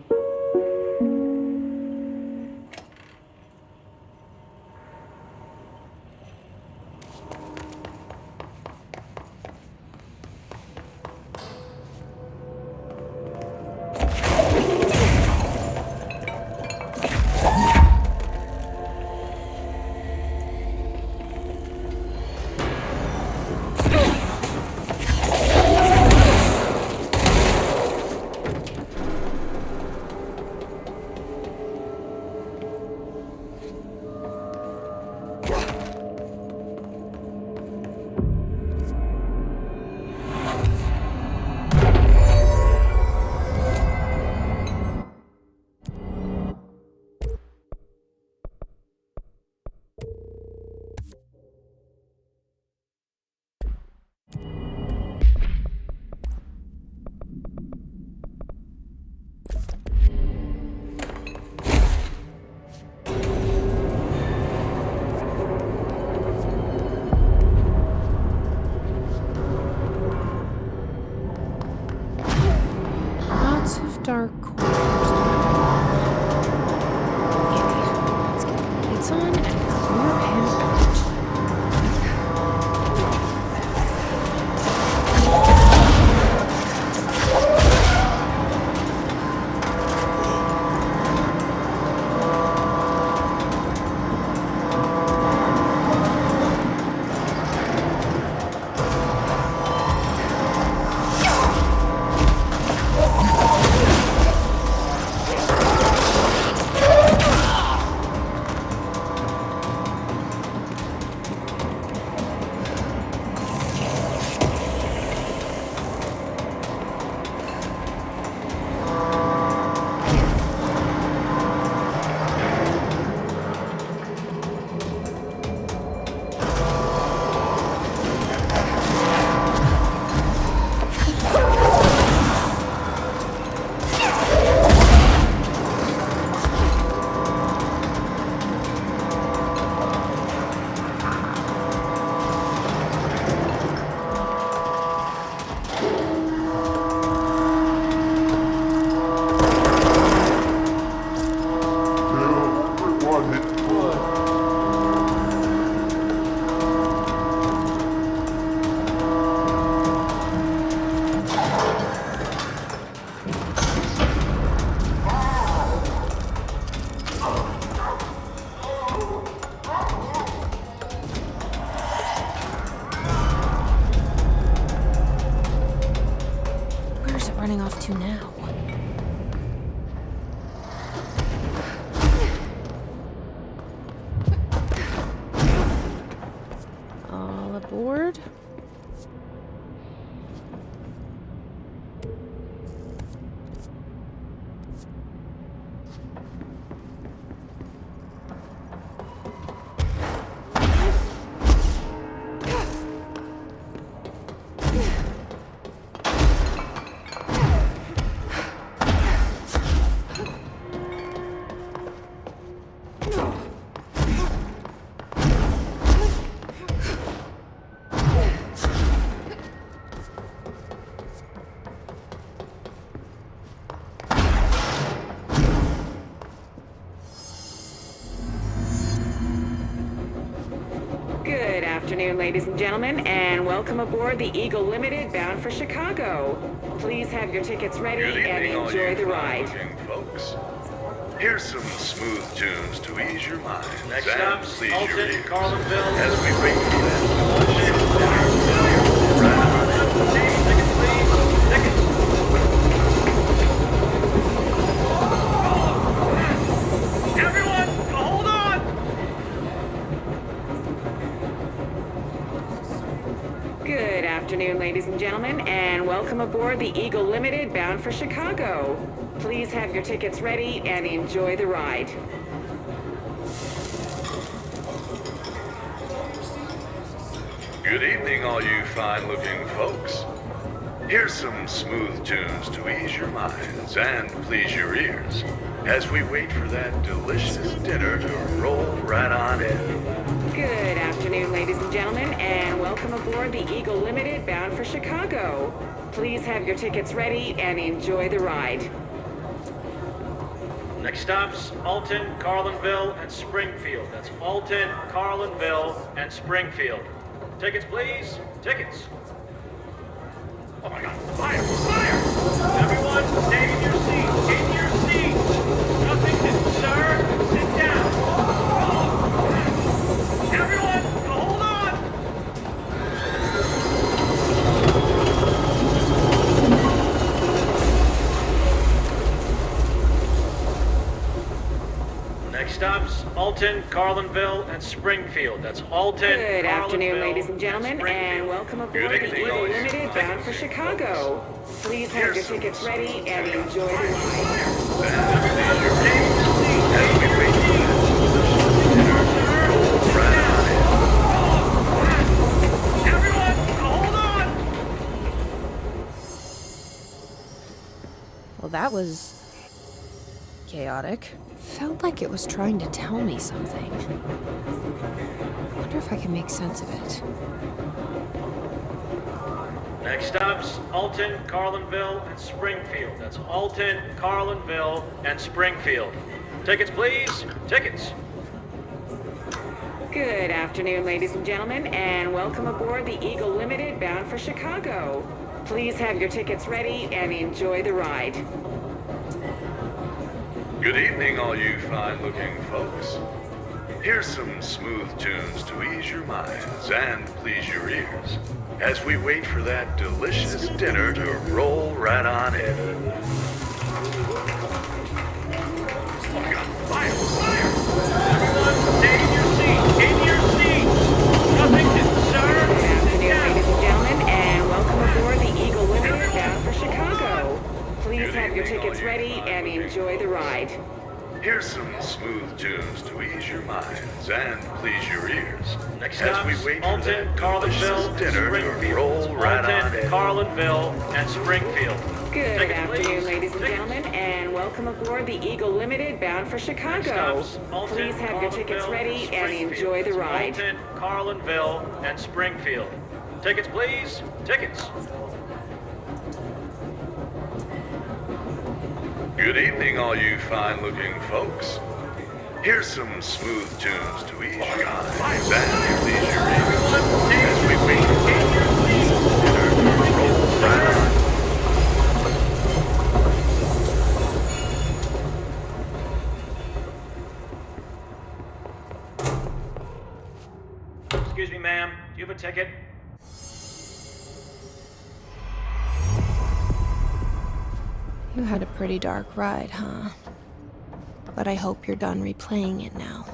Dark corners. Okay, let's get the lights on and clear him out. Running off to now? All aboard? Good afternoon, ladies and gentlemen, and welcome aboard the Eagle Limited bound for Chicago. Please have your tickets ready and enjoy the ride. Folks. Here's some smooth tunes to ease your mind. Next up, Sultan, Carlinville. As we wait for that. Tickets, please. Tickets. Everyone, hold on! Good afternoon, ladies and gentlemen, and welcome aboard the Eagle Limited bound for Chicago. Please have your tickets ready and enjoy the ride. Good evening, all you fine-looking folks. Here's some smooth tunes to ease your minds and please your ears as we wait for that delicious dinner to roll right on in. Good afternoon, ladies and gentlemen, and welcome aboard the Eagle Limited bound for Chicago. Please have your tickets ready and enjoy the ride. Next stops, Alton, Carlinville, and Springfield. That's Alton, Carlinville, and Springfield. Tickets, please. Tickets. Oh my God, fire! Fire! Everyone, stay in your seats. In your seats. Nothing to, sir. Sit down. Everyone, hold on. Next stops, Alton, Carlinville, and Springfield. That's Alton, Good afternoon, Carlinville, ladies and gentlemen, and welcome aboard the Eagle Limited bound for Chicago. Please have your tickets ready and enjoy the ride. Well, that was chaotic. Felt like it was trying to tell me something. Wonder if I can make sense of it. Next stops, Alton, Carlinville, and Springfield. That's Alton, Carlinville, and Springfield. Tickets, please. Tickets. Good afternoon, ladies and gentlemen, and welcome aboard the Eagle Limited bound for Chicago. Please have your tickets ready and enjoy the ride. Good evening, all you fine-looking folks. Here's some smooth tunes to ease your minds and please your ears as we wait for that delicious dinner to roll right on in. Oh my God, fire! Fire! Everyone, stay in your seats. In your seats. Nothing to, sir. Good afternoon, ladies and gentlemen, and welcome aboard the Eagle Limited bound for Chicago. Please have your tickets ready and enjoy the ride. Here's some smooth tunes to ease your minds and please your ears Next as stops, we wait for Alton, that Carlinville, delicious and dinner to Springfield. roll right on Alton, in. Carlinville, and Springfield. Good Tickets, afternoon, please. ladies and Tickets. gentlemen, and welcome aboard the Eagle Limited bound for Chicago. Stops, Alton, Please have your tickets Carlinville, ready and Springfield. enjoy the That's ride. Alton, Carlinville, and Springfield. Tickets, please. Tickets. Good evening, all you fine-looking folks. Here's some smooth tunes to ease your minds and please your ears as we wait for that dinner to roll right on. Excuse me, ma'am. Do you have a ticket? You had a pretty dark ride, huh? But I hope you're done replaying it now.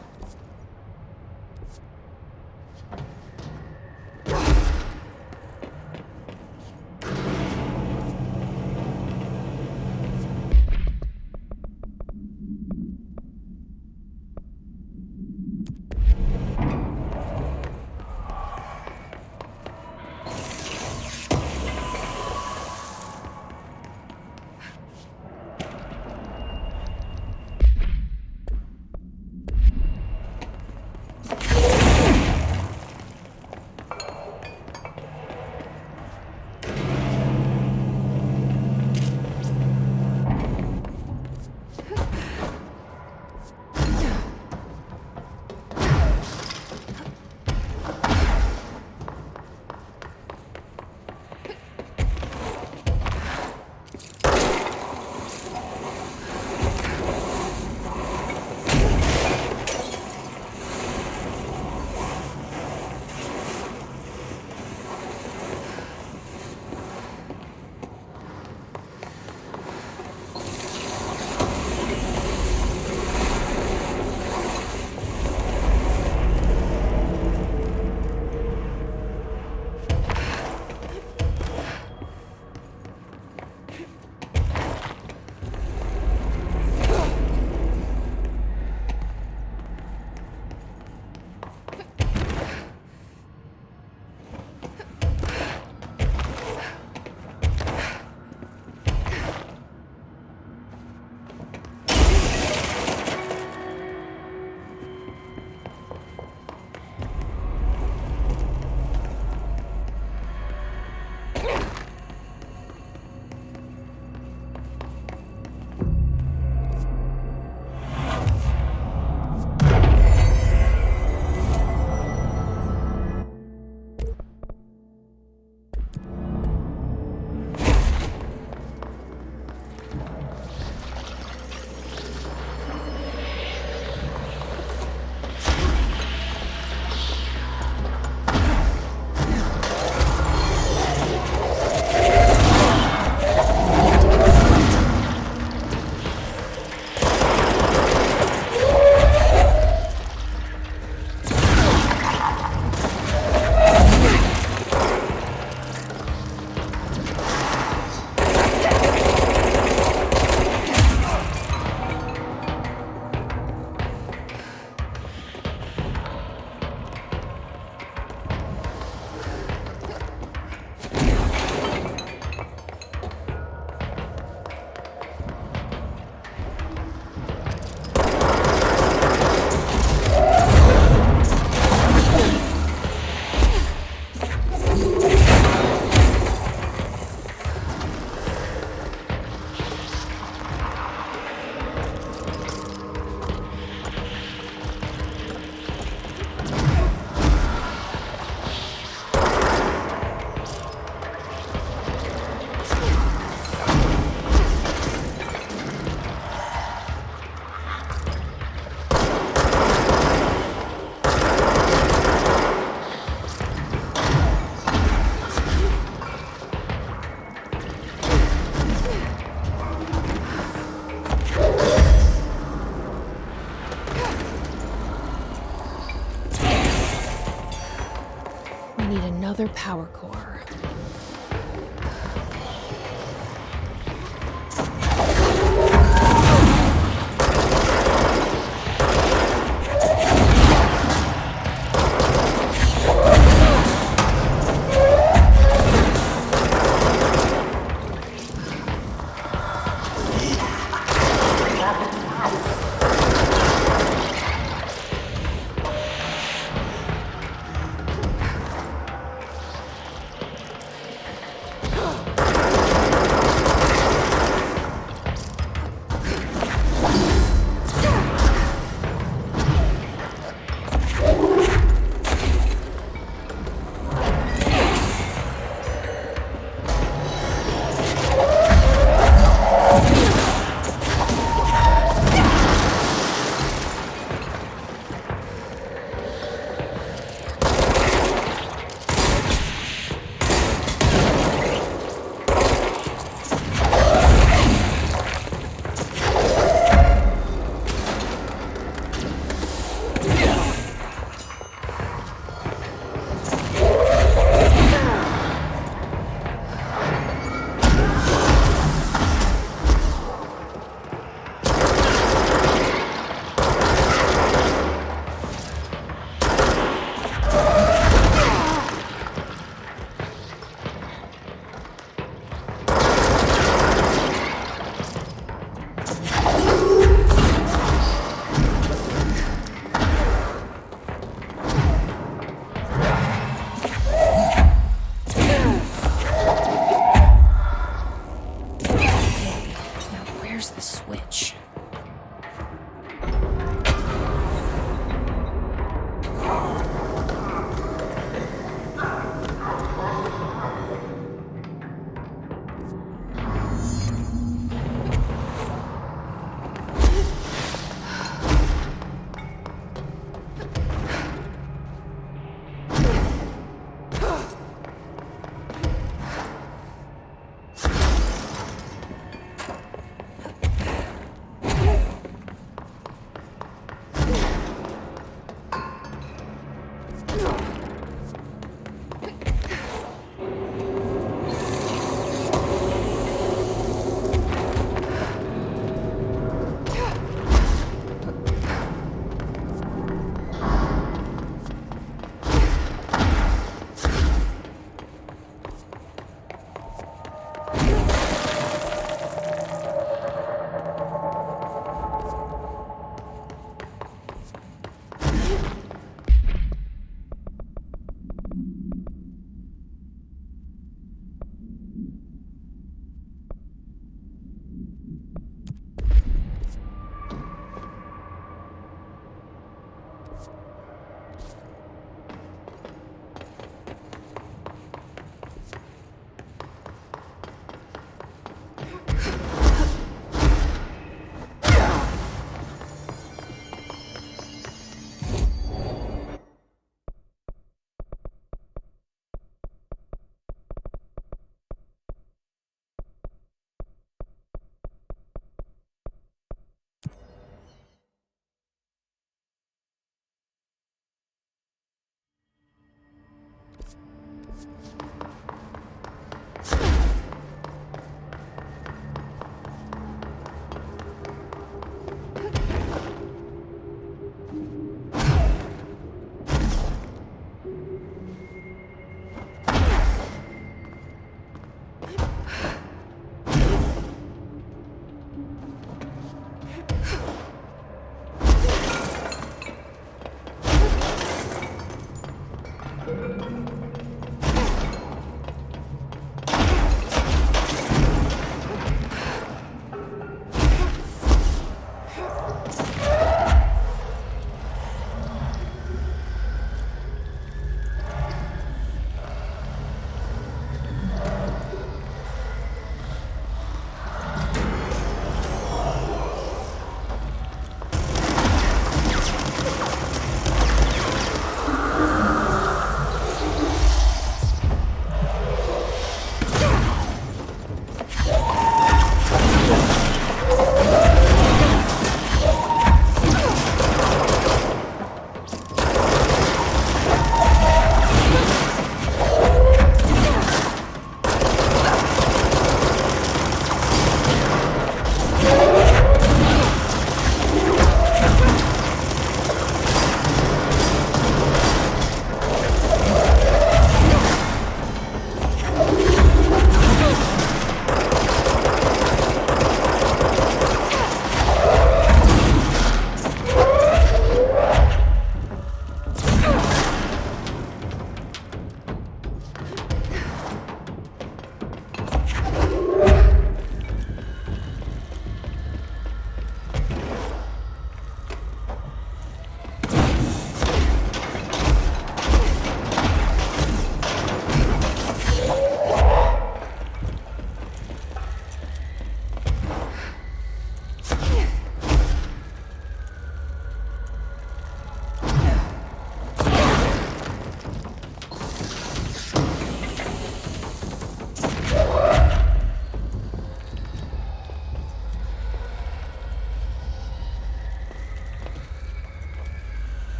another power core.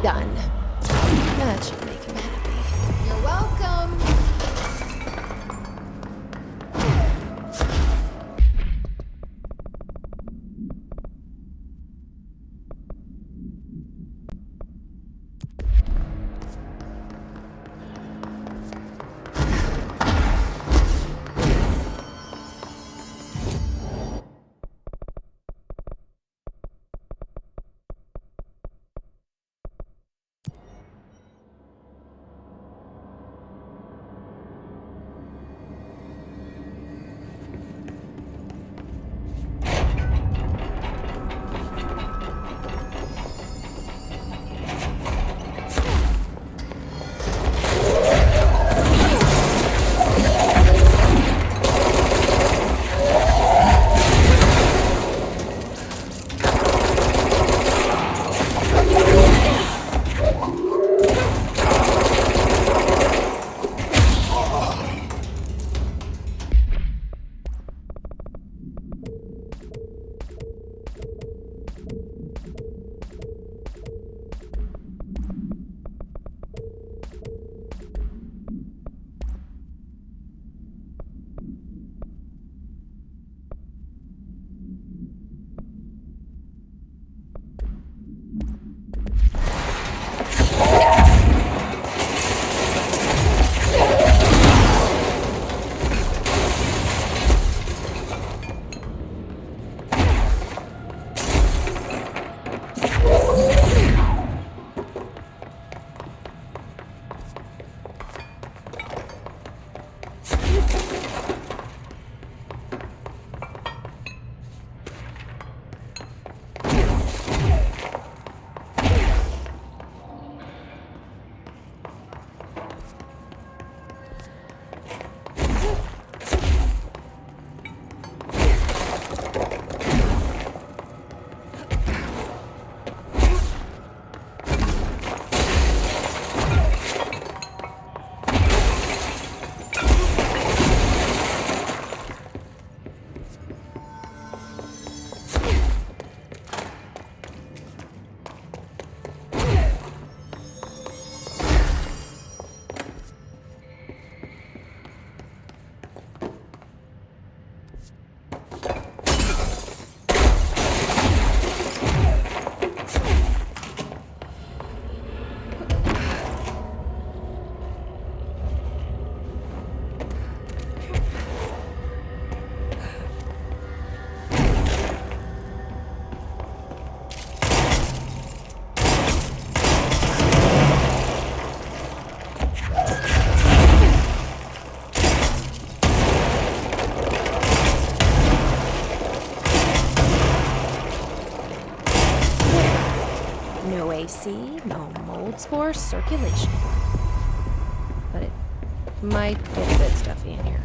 Done. That should make him happy. You're welcome. AC, no mold spore circulation. But it might get a bit stuffy in here.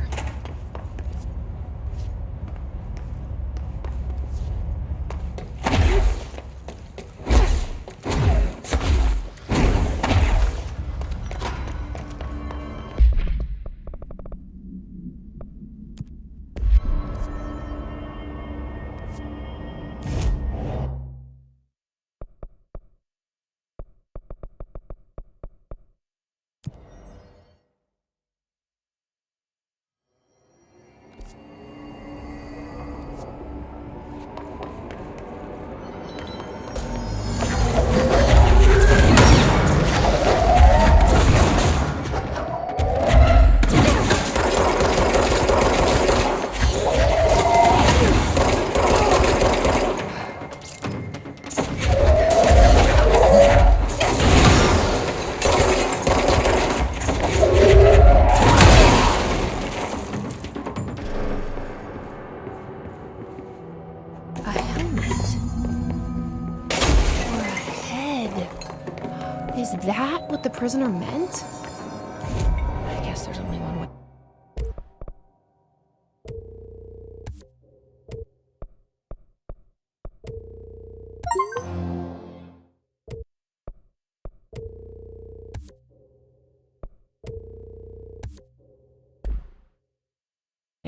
Is that what the prisoner meant? I guess there's only one way.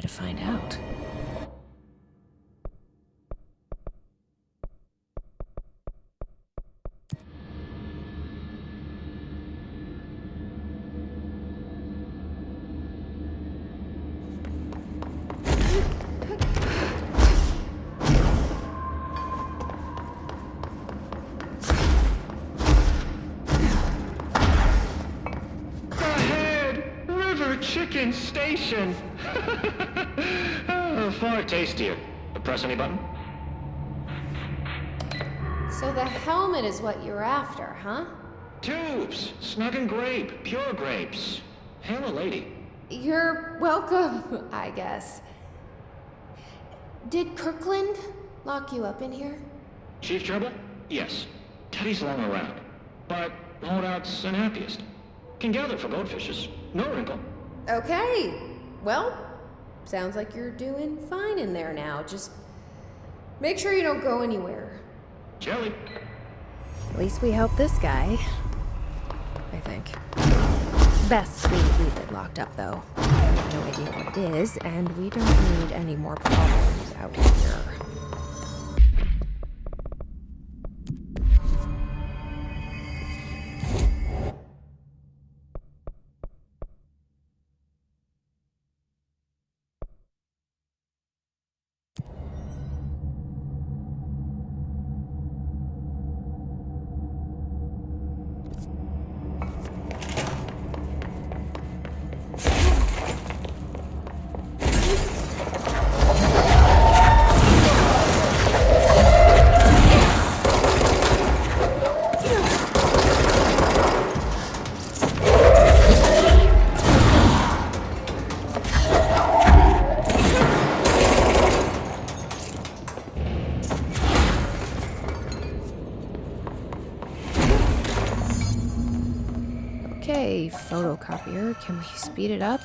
To find out. Chicken station! Oh, far tastier. Press any button? So the helmet is what you're after, huh? Tubes! Snug and grape. Pure grapes. Hail a lady. You're welcome, I guess. Did Kirkland lock you up in here? Chief Trouble? Yes. Teddy's long around. But holdout's unhappiest. Can gather for goldfishes. No wrinkle. Okay. Well, sounds like you're doing fine in there now. Just make sure you don't go anywhere. Jelly. At least we helped this guy. I think. Best we leave it locked up, though. I have no idea what it is, and we don't need any more problems out here. Okay, photocopier, can we speed it up?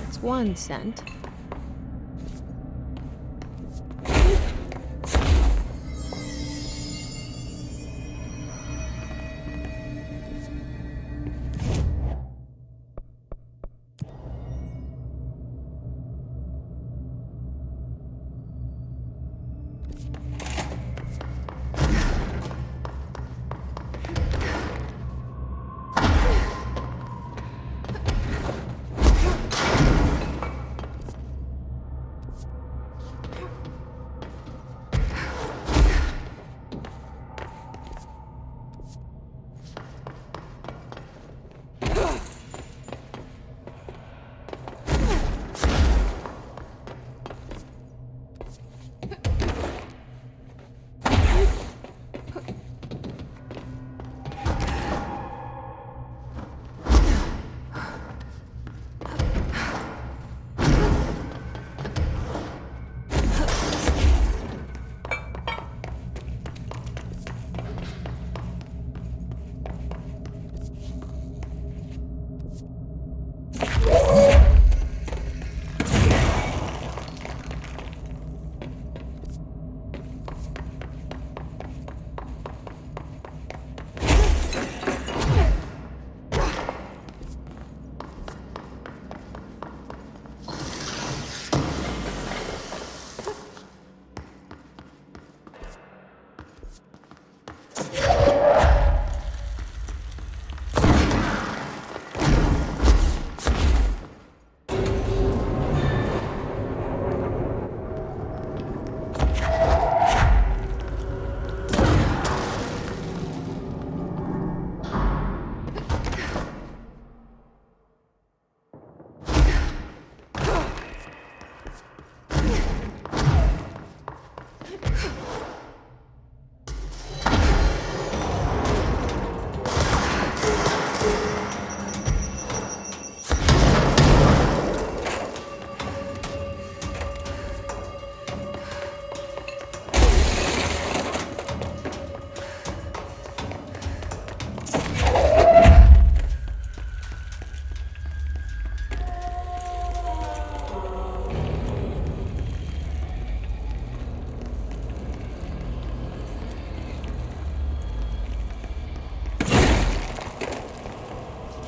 It's 1 cent.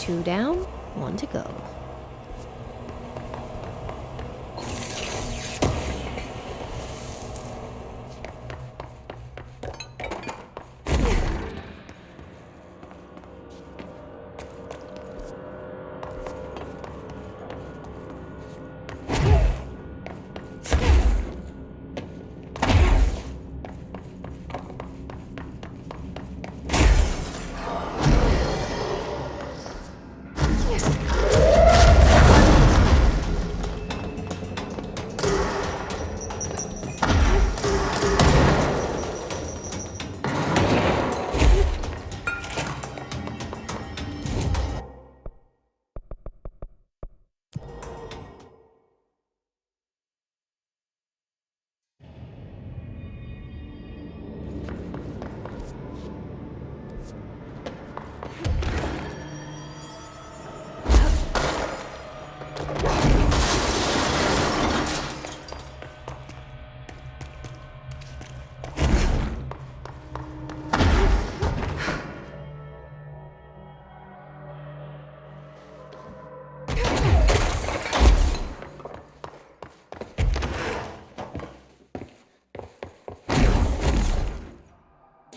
2 down, 1 to go.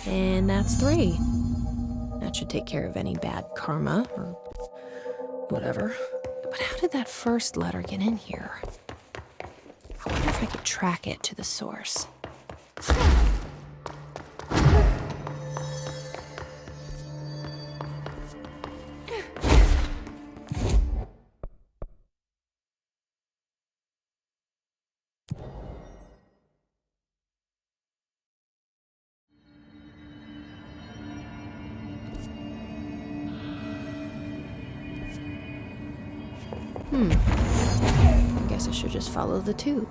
And that's 3. That should take care of any bad karma or whatever. But how did that first letter get in here? I wonder if I could track it to the source. I guess I should just follow the tube.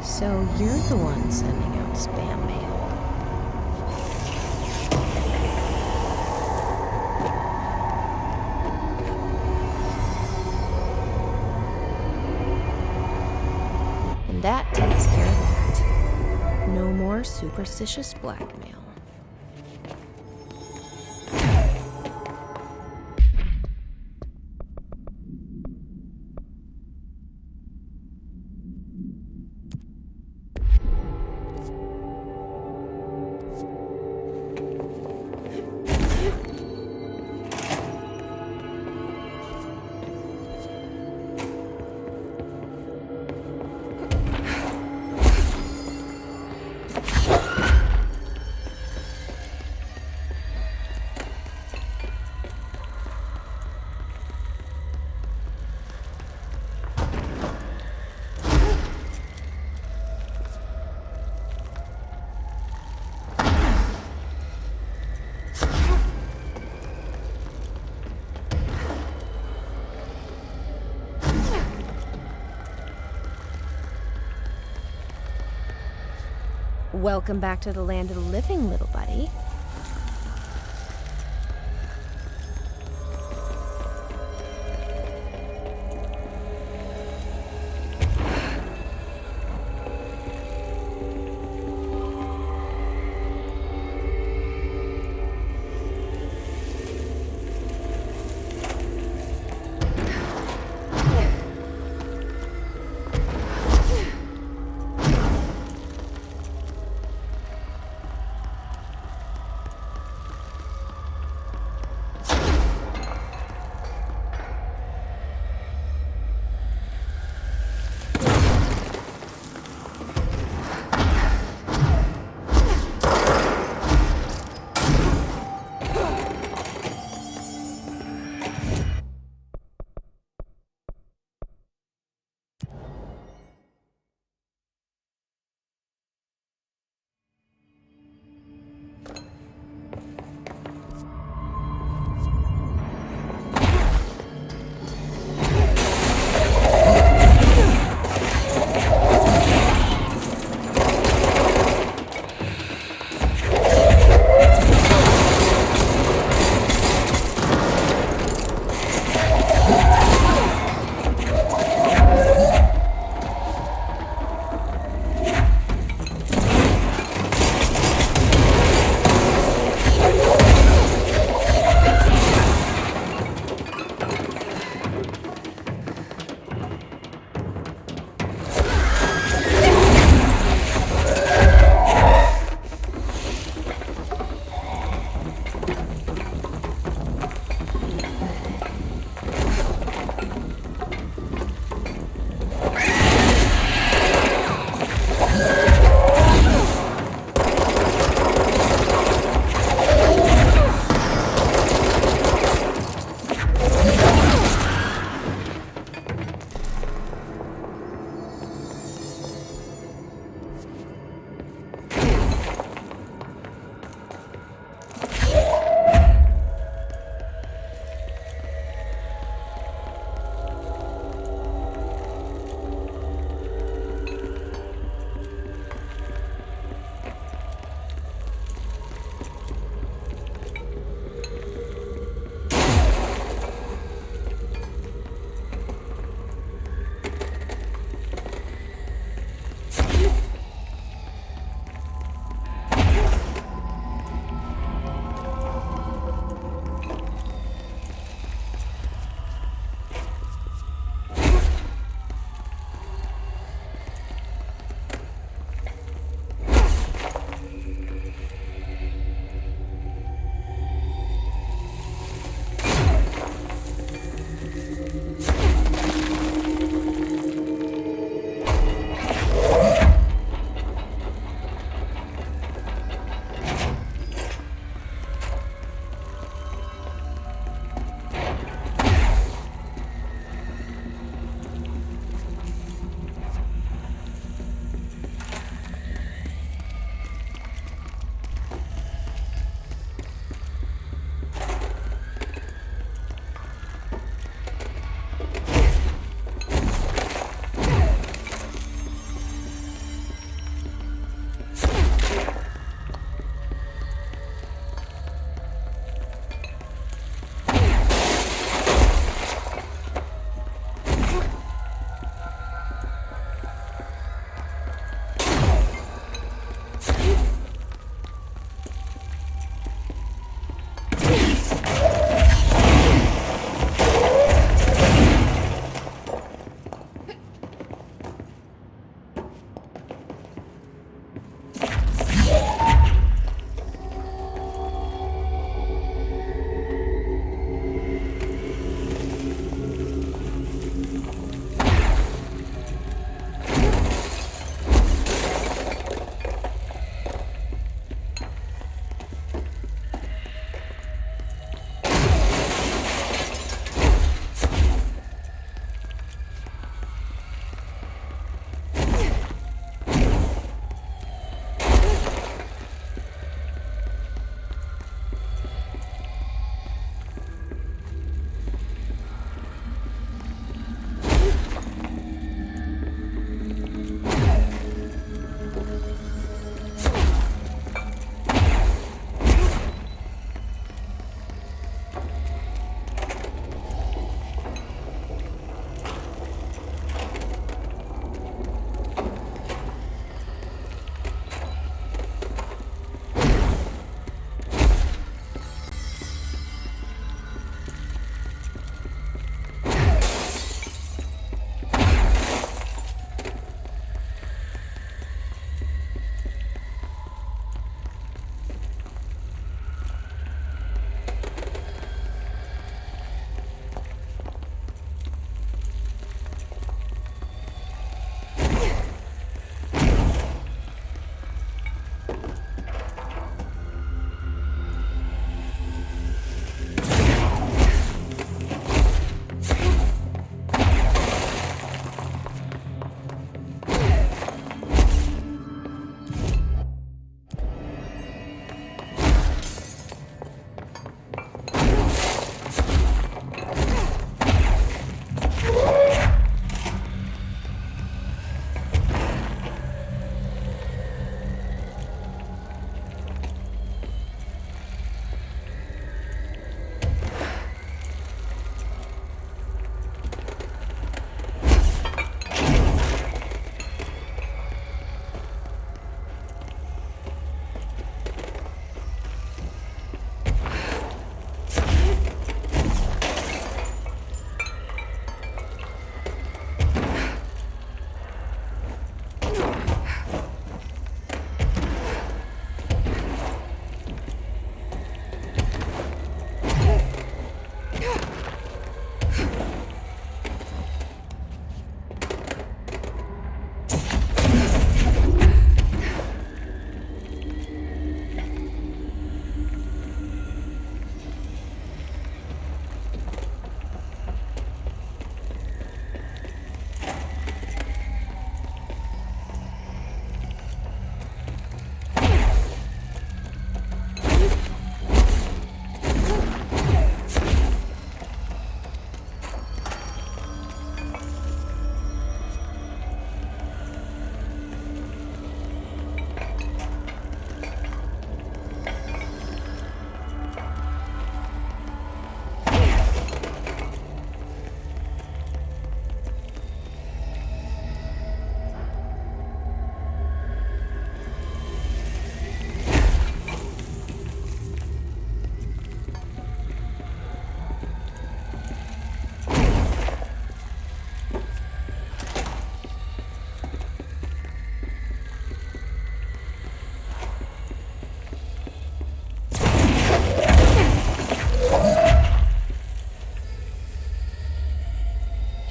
So you're the one sending out spam mail. And that takes care of that. No more superstitious blackmail. Welcome back to the land of the living, little buddy.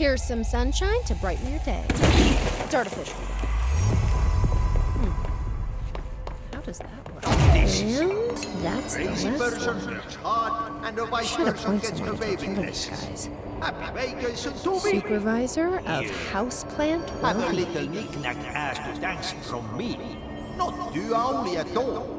Here's some sunshine to brighten your day. It's artificial. How does that work? And that's the Crazy last person one. works hard, and a white Should have person pointed gets someone away to kill with these this. guys. Happy vacation to me. Supervisor of houseplant Have a well-being. little knick-knack ass to thanks from me. Not you only at all.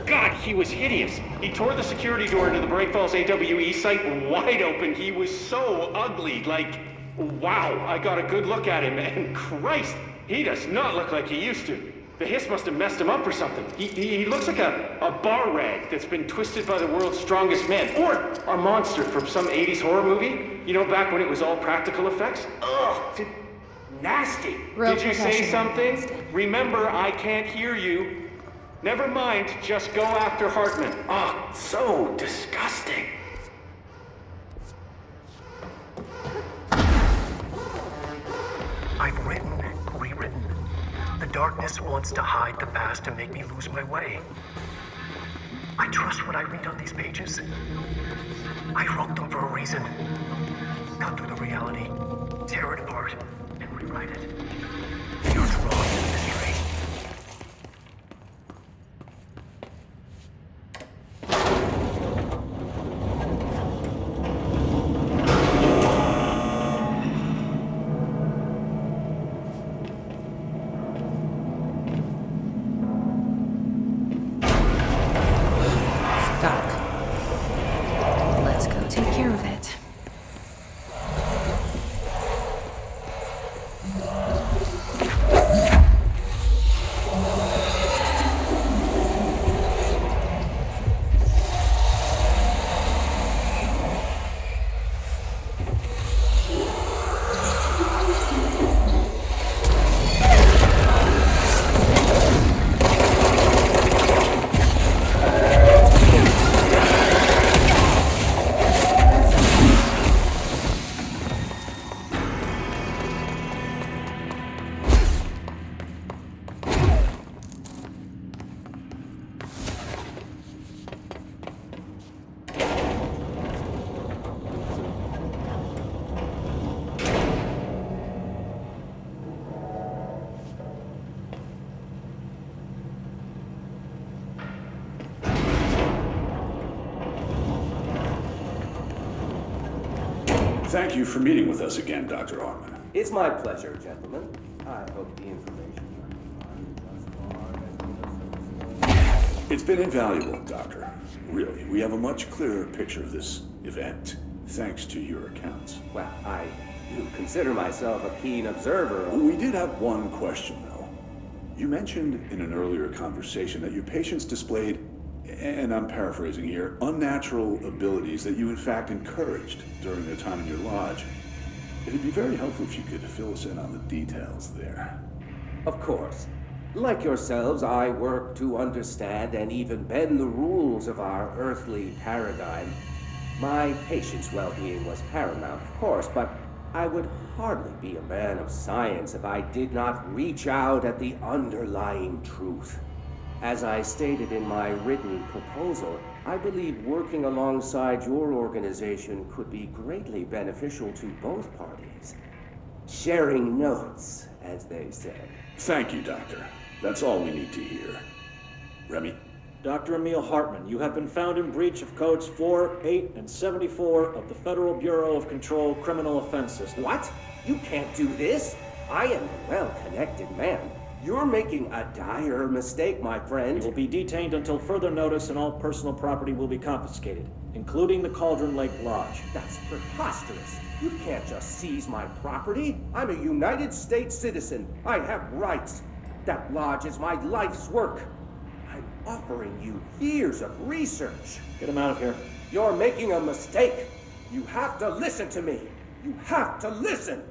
God, he was hideous. He tore the security door into the Bright Falls AWE site wide open. He was so ugly. Like, wow, I got a good look at him, and Christ, he does not look like he used to. The hiss must have messed him up or something. He looks like a bar rag that's been twisted by the world's strongest man. Or a monster from some 80s horror movie. You know, back when it was all practical effects. Ugh, nasty. Real Did you say something? Remember, I can't hear you. Never mind, just go after Hartman. Ah, so disgusting. I've written, rewritten. The darkness wants to hide the past and make me lose my way. I trust what I read on these pages. I wrote them for a reason. Cut through the reality, tear it apart, and rewrite it. You're drawn to the mystery. Let's go take care of it. Thank you for meeting with us again, Dr. Hartman. It's my pleasure, gentlemen. I hope the information. It's been invaluable, Doctor. Really, we have a much clearer picture of this event, thanks to your accounts. Well, I do consider myself a keen observer. We did have one question, though. You mentioned in an earlier conversation that your patients displayed and I'm paraphrasing here, unnatural abilities that you in fact encouraged during their time in your lodge. It'd be very helpful if you could fill us in on the details there. Of course. Like yourselves, I work to understand and even bend the rules of our earthly paradigm. My patient's well-being was paramount, of course, but I would hardly be a man of science if I did not reach out at the underlying truth. As I stated in my written proposal, I believe working alongside your organization could be greatly beneficial to both parties. Sharing notes, as they say. Thank you, Doctor. That's all we need to hear. Remy? Dr. Emil Hartman, you have been found in breach of codes 4, 8, and 74 of the Federal Bureau of Control Criminal Offense System. What? You can't do this. I am a well-connected man. You're making a dire mistake, my friend. You will be detained until further notice, and all personal property will be confiscated, including the Cauldron Lake Lodge. That's preposterous. You can't just seize my property. I'm a United States citizen. I have rights. That lodge is my life's work. I'm offering you years of research. Get him out of here. You're making a mistake. You have to listen to me. You have to listen.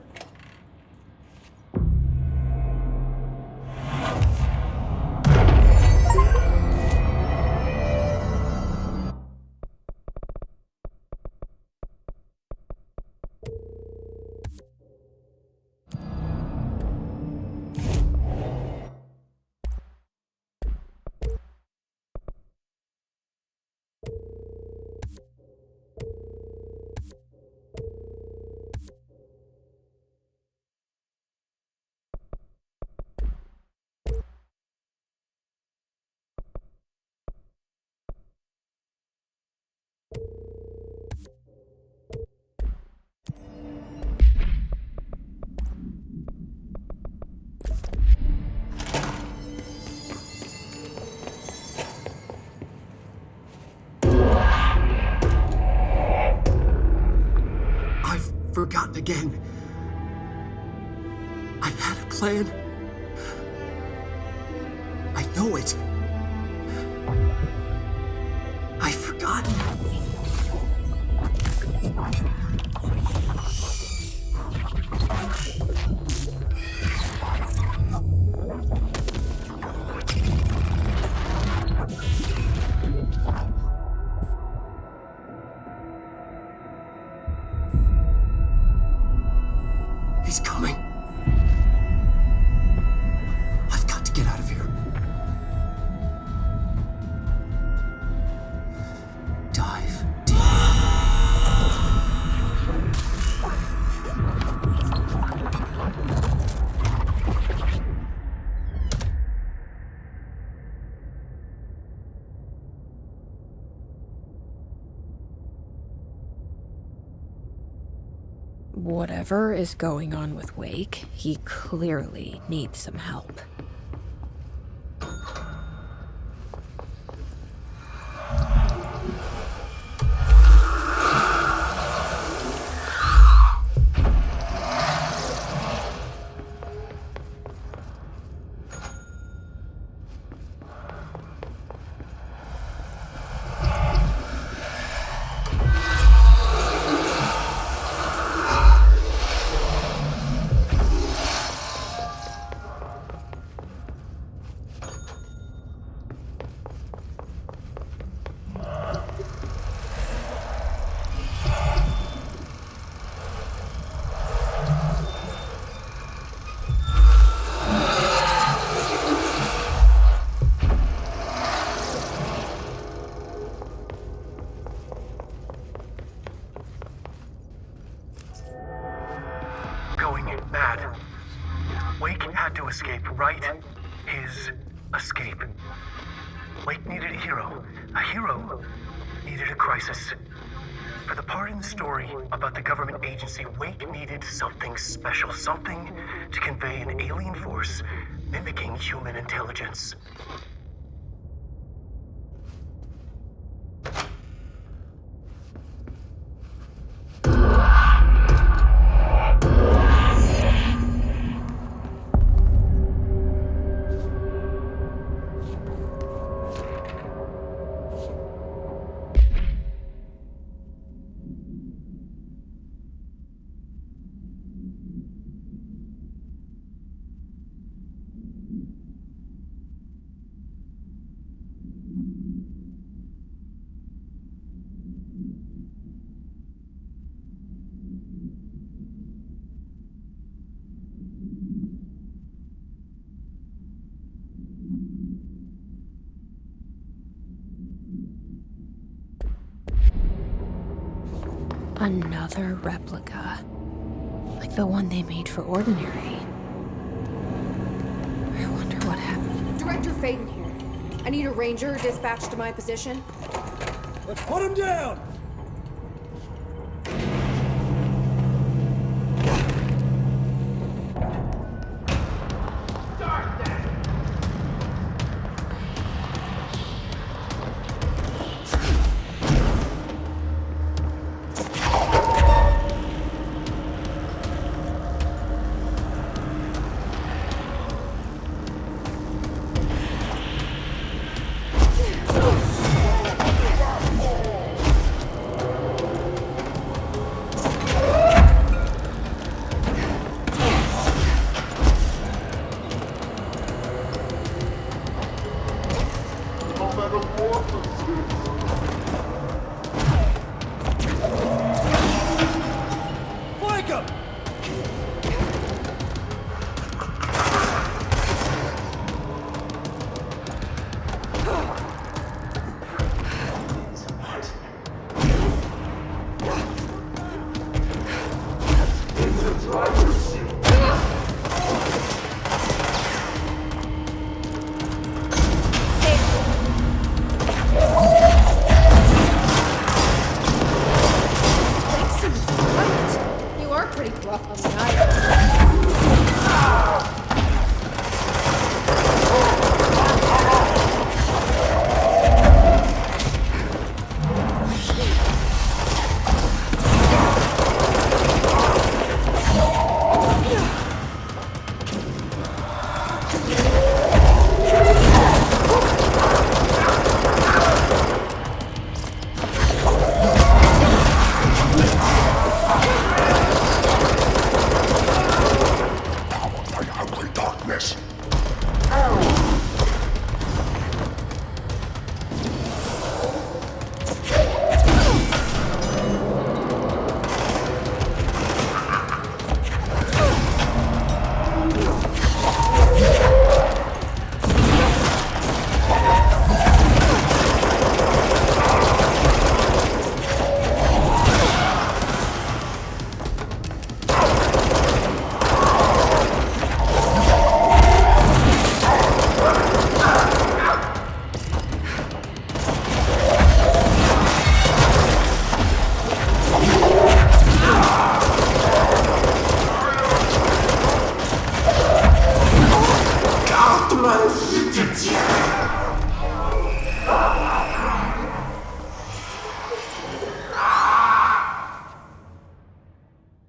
Forgotten again. I had a plan. I know it. I've forgotten. He's coming. I've got to get out of here. Dive deep. Whatever is going on with Wake, he clearly needs some help. Mad. Wake had to escape, right? His escape. Wake needed a hero. A hero needed a crisis. For the part in the story about the government agency, Wake needed something special, something to convey an alien force mimicking human intelligence. Another replica. Like the one they made for Ordinary. I wonder what happened. Director Faden here. I need a ranger dispatched to my position. Let's put him down!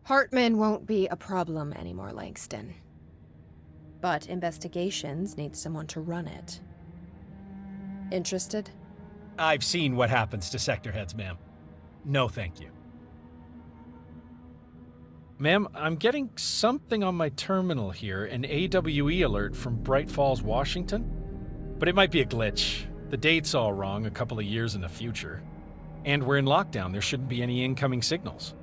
Hartman won't be a problem anymore, Langston. But investigations need someone to run it. Interested? I've seen what happens to sector heads, ma'am. No, thank you. Ma'am, I'm getting something on my terminal here, an AWE alert from Bright Falls, Washington. But it might be a glitch. The date's all wrong, a couple of years in the future. And we're in lockdown, there shouldn't be any incoming signals.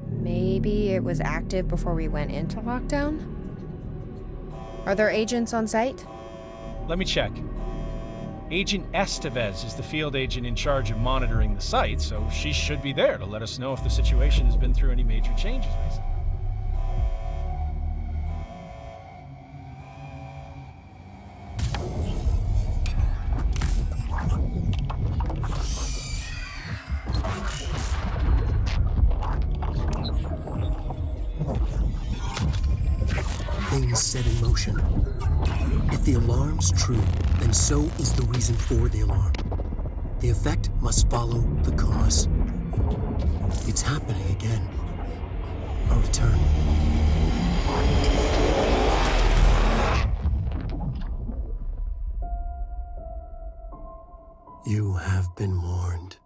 Maybe it was active before we went into lockdown? Are there agents on site? Let me check. Agent Estevez is the field agent in charge of monitoring the site, so she should be there to let us know if the situation has been through any major changes recently. Things set in motion. If the alarm's true, then so is the reason for the alarm. The effect must follow the cause. It's happening again. A return. You have been warned.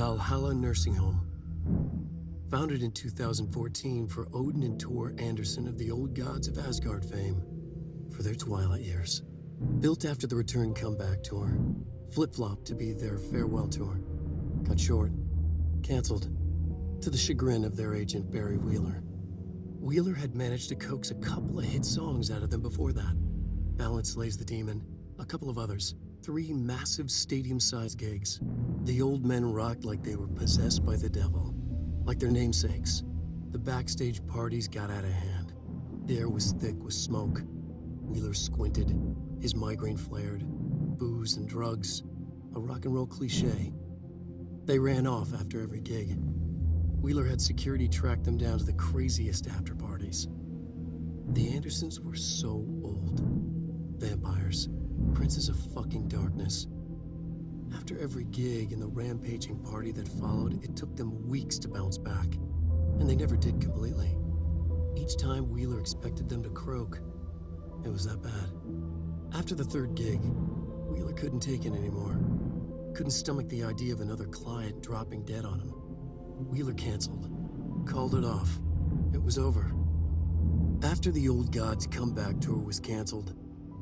Valhalla Nursing Home. Founded in 2014 for Odin and Tor Anderson of the Old Gods of Asgard fame for their twilight years. Built after the Return Comeback tour, flip-flopped to be their farewell tour. Cut short, canceled, to the chagrin of their agent Barry Wheeler. Wheeler had managed to coax a couple of hit songs out of them before that. Balance Slays the Demon, a couple of others, 3 massive stadium-sized gigs. The old men rocked like they were possessed by the devil, like their namesakes. The backstage parties got out of hand. The air was thick with smoke. Wheeler squinted, his migraine flared. Booze and drugs, a rock and roll cliche. They ran off after every gig. Wheeler had security track them down to the craziest after parties. The Andersons were so old. Vampires, princes of fucking darkness. After every gig and the rampaging party that followed, it took them weeks to bounce back. And they never did completely. Each time Wheeler expected them to croak. It was that bad. After the 3rd gig, Wheeler couldn't take it anymore. Couldn't stomach the idea of another client dropping dead on him. Wheeler canceled. Called it off. It was over. After the Old Gods comeback tour was canceled,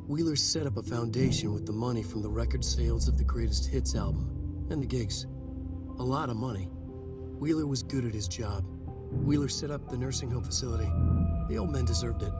Wheeler set up a foundation with the money from the record sales of the Greatest Hits album and the gigs. A lot of money. Wheeler was good at his job. Wheeler set up the nursing home facility. The old men deserved it.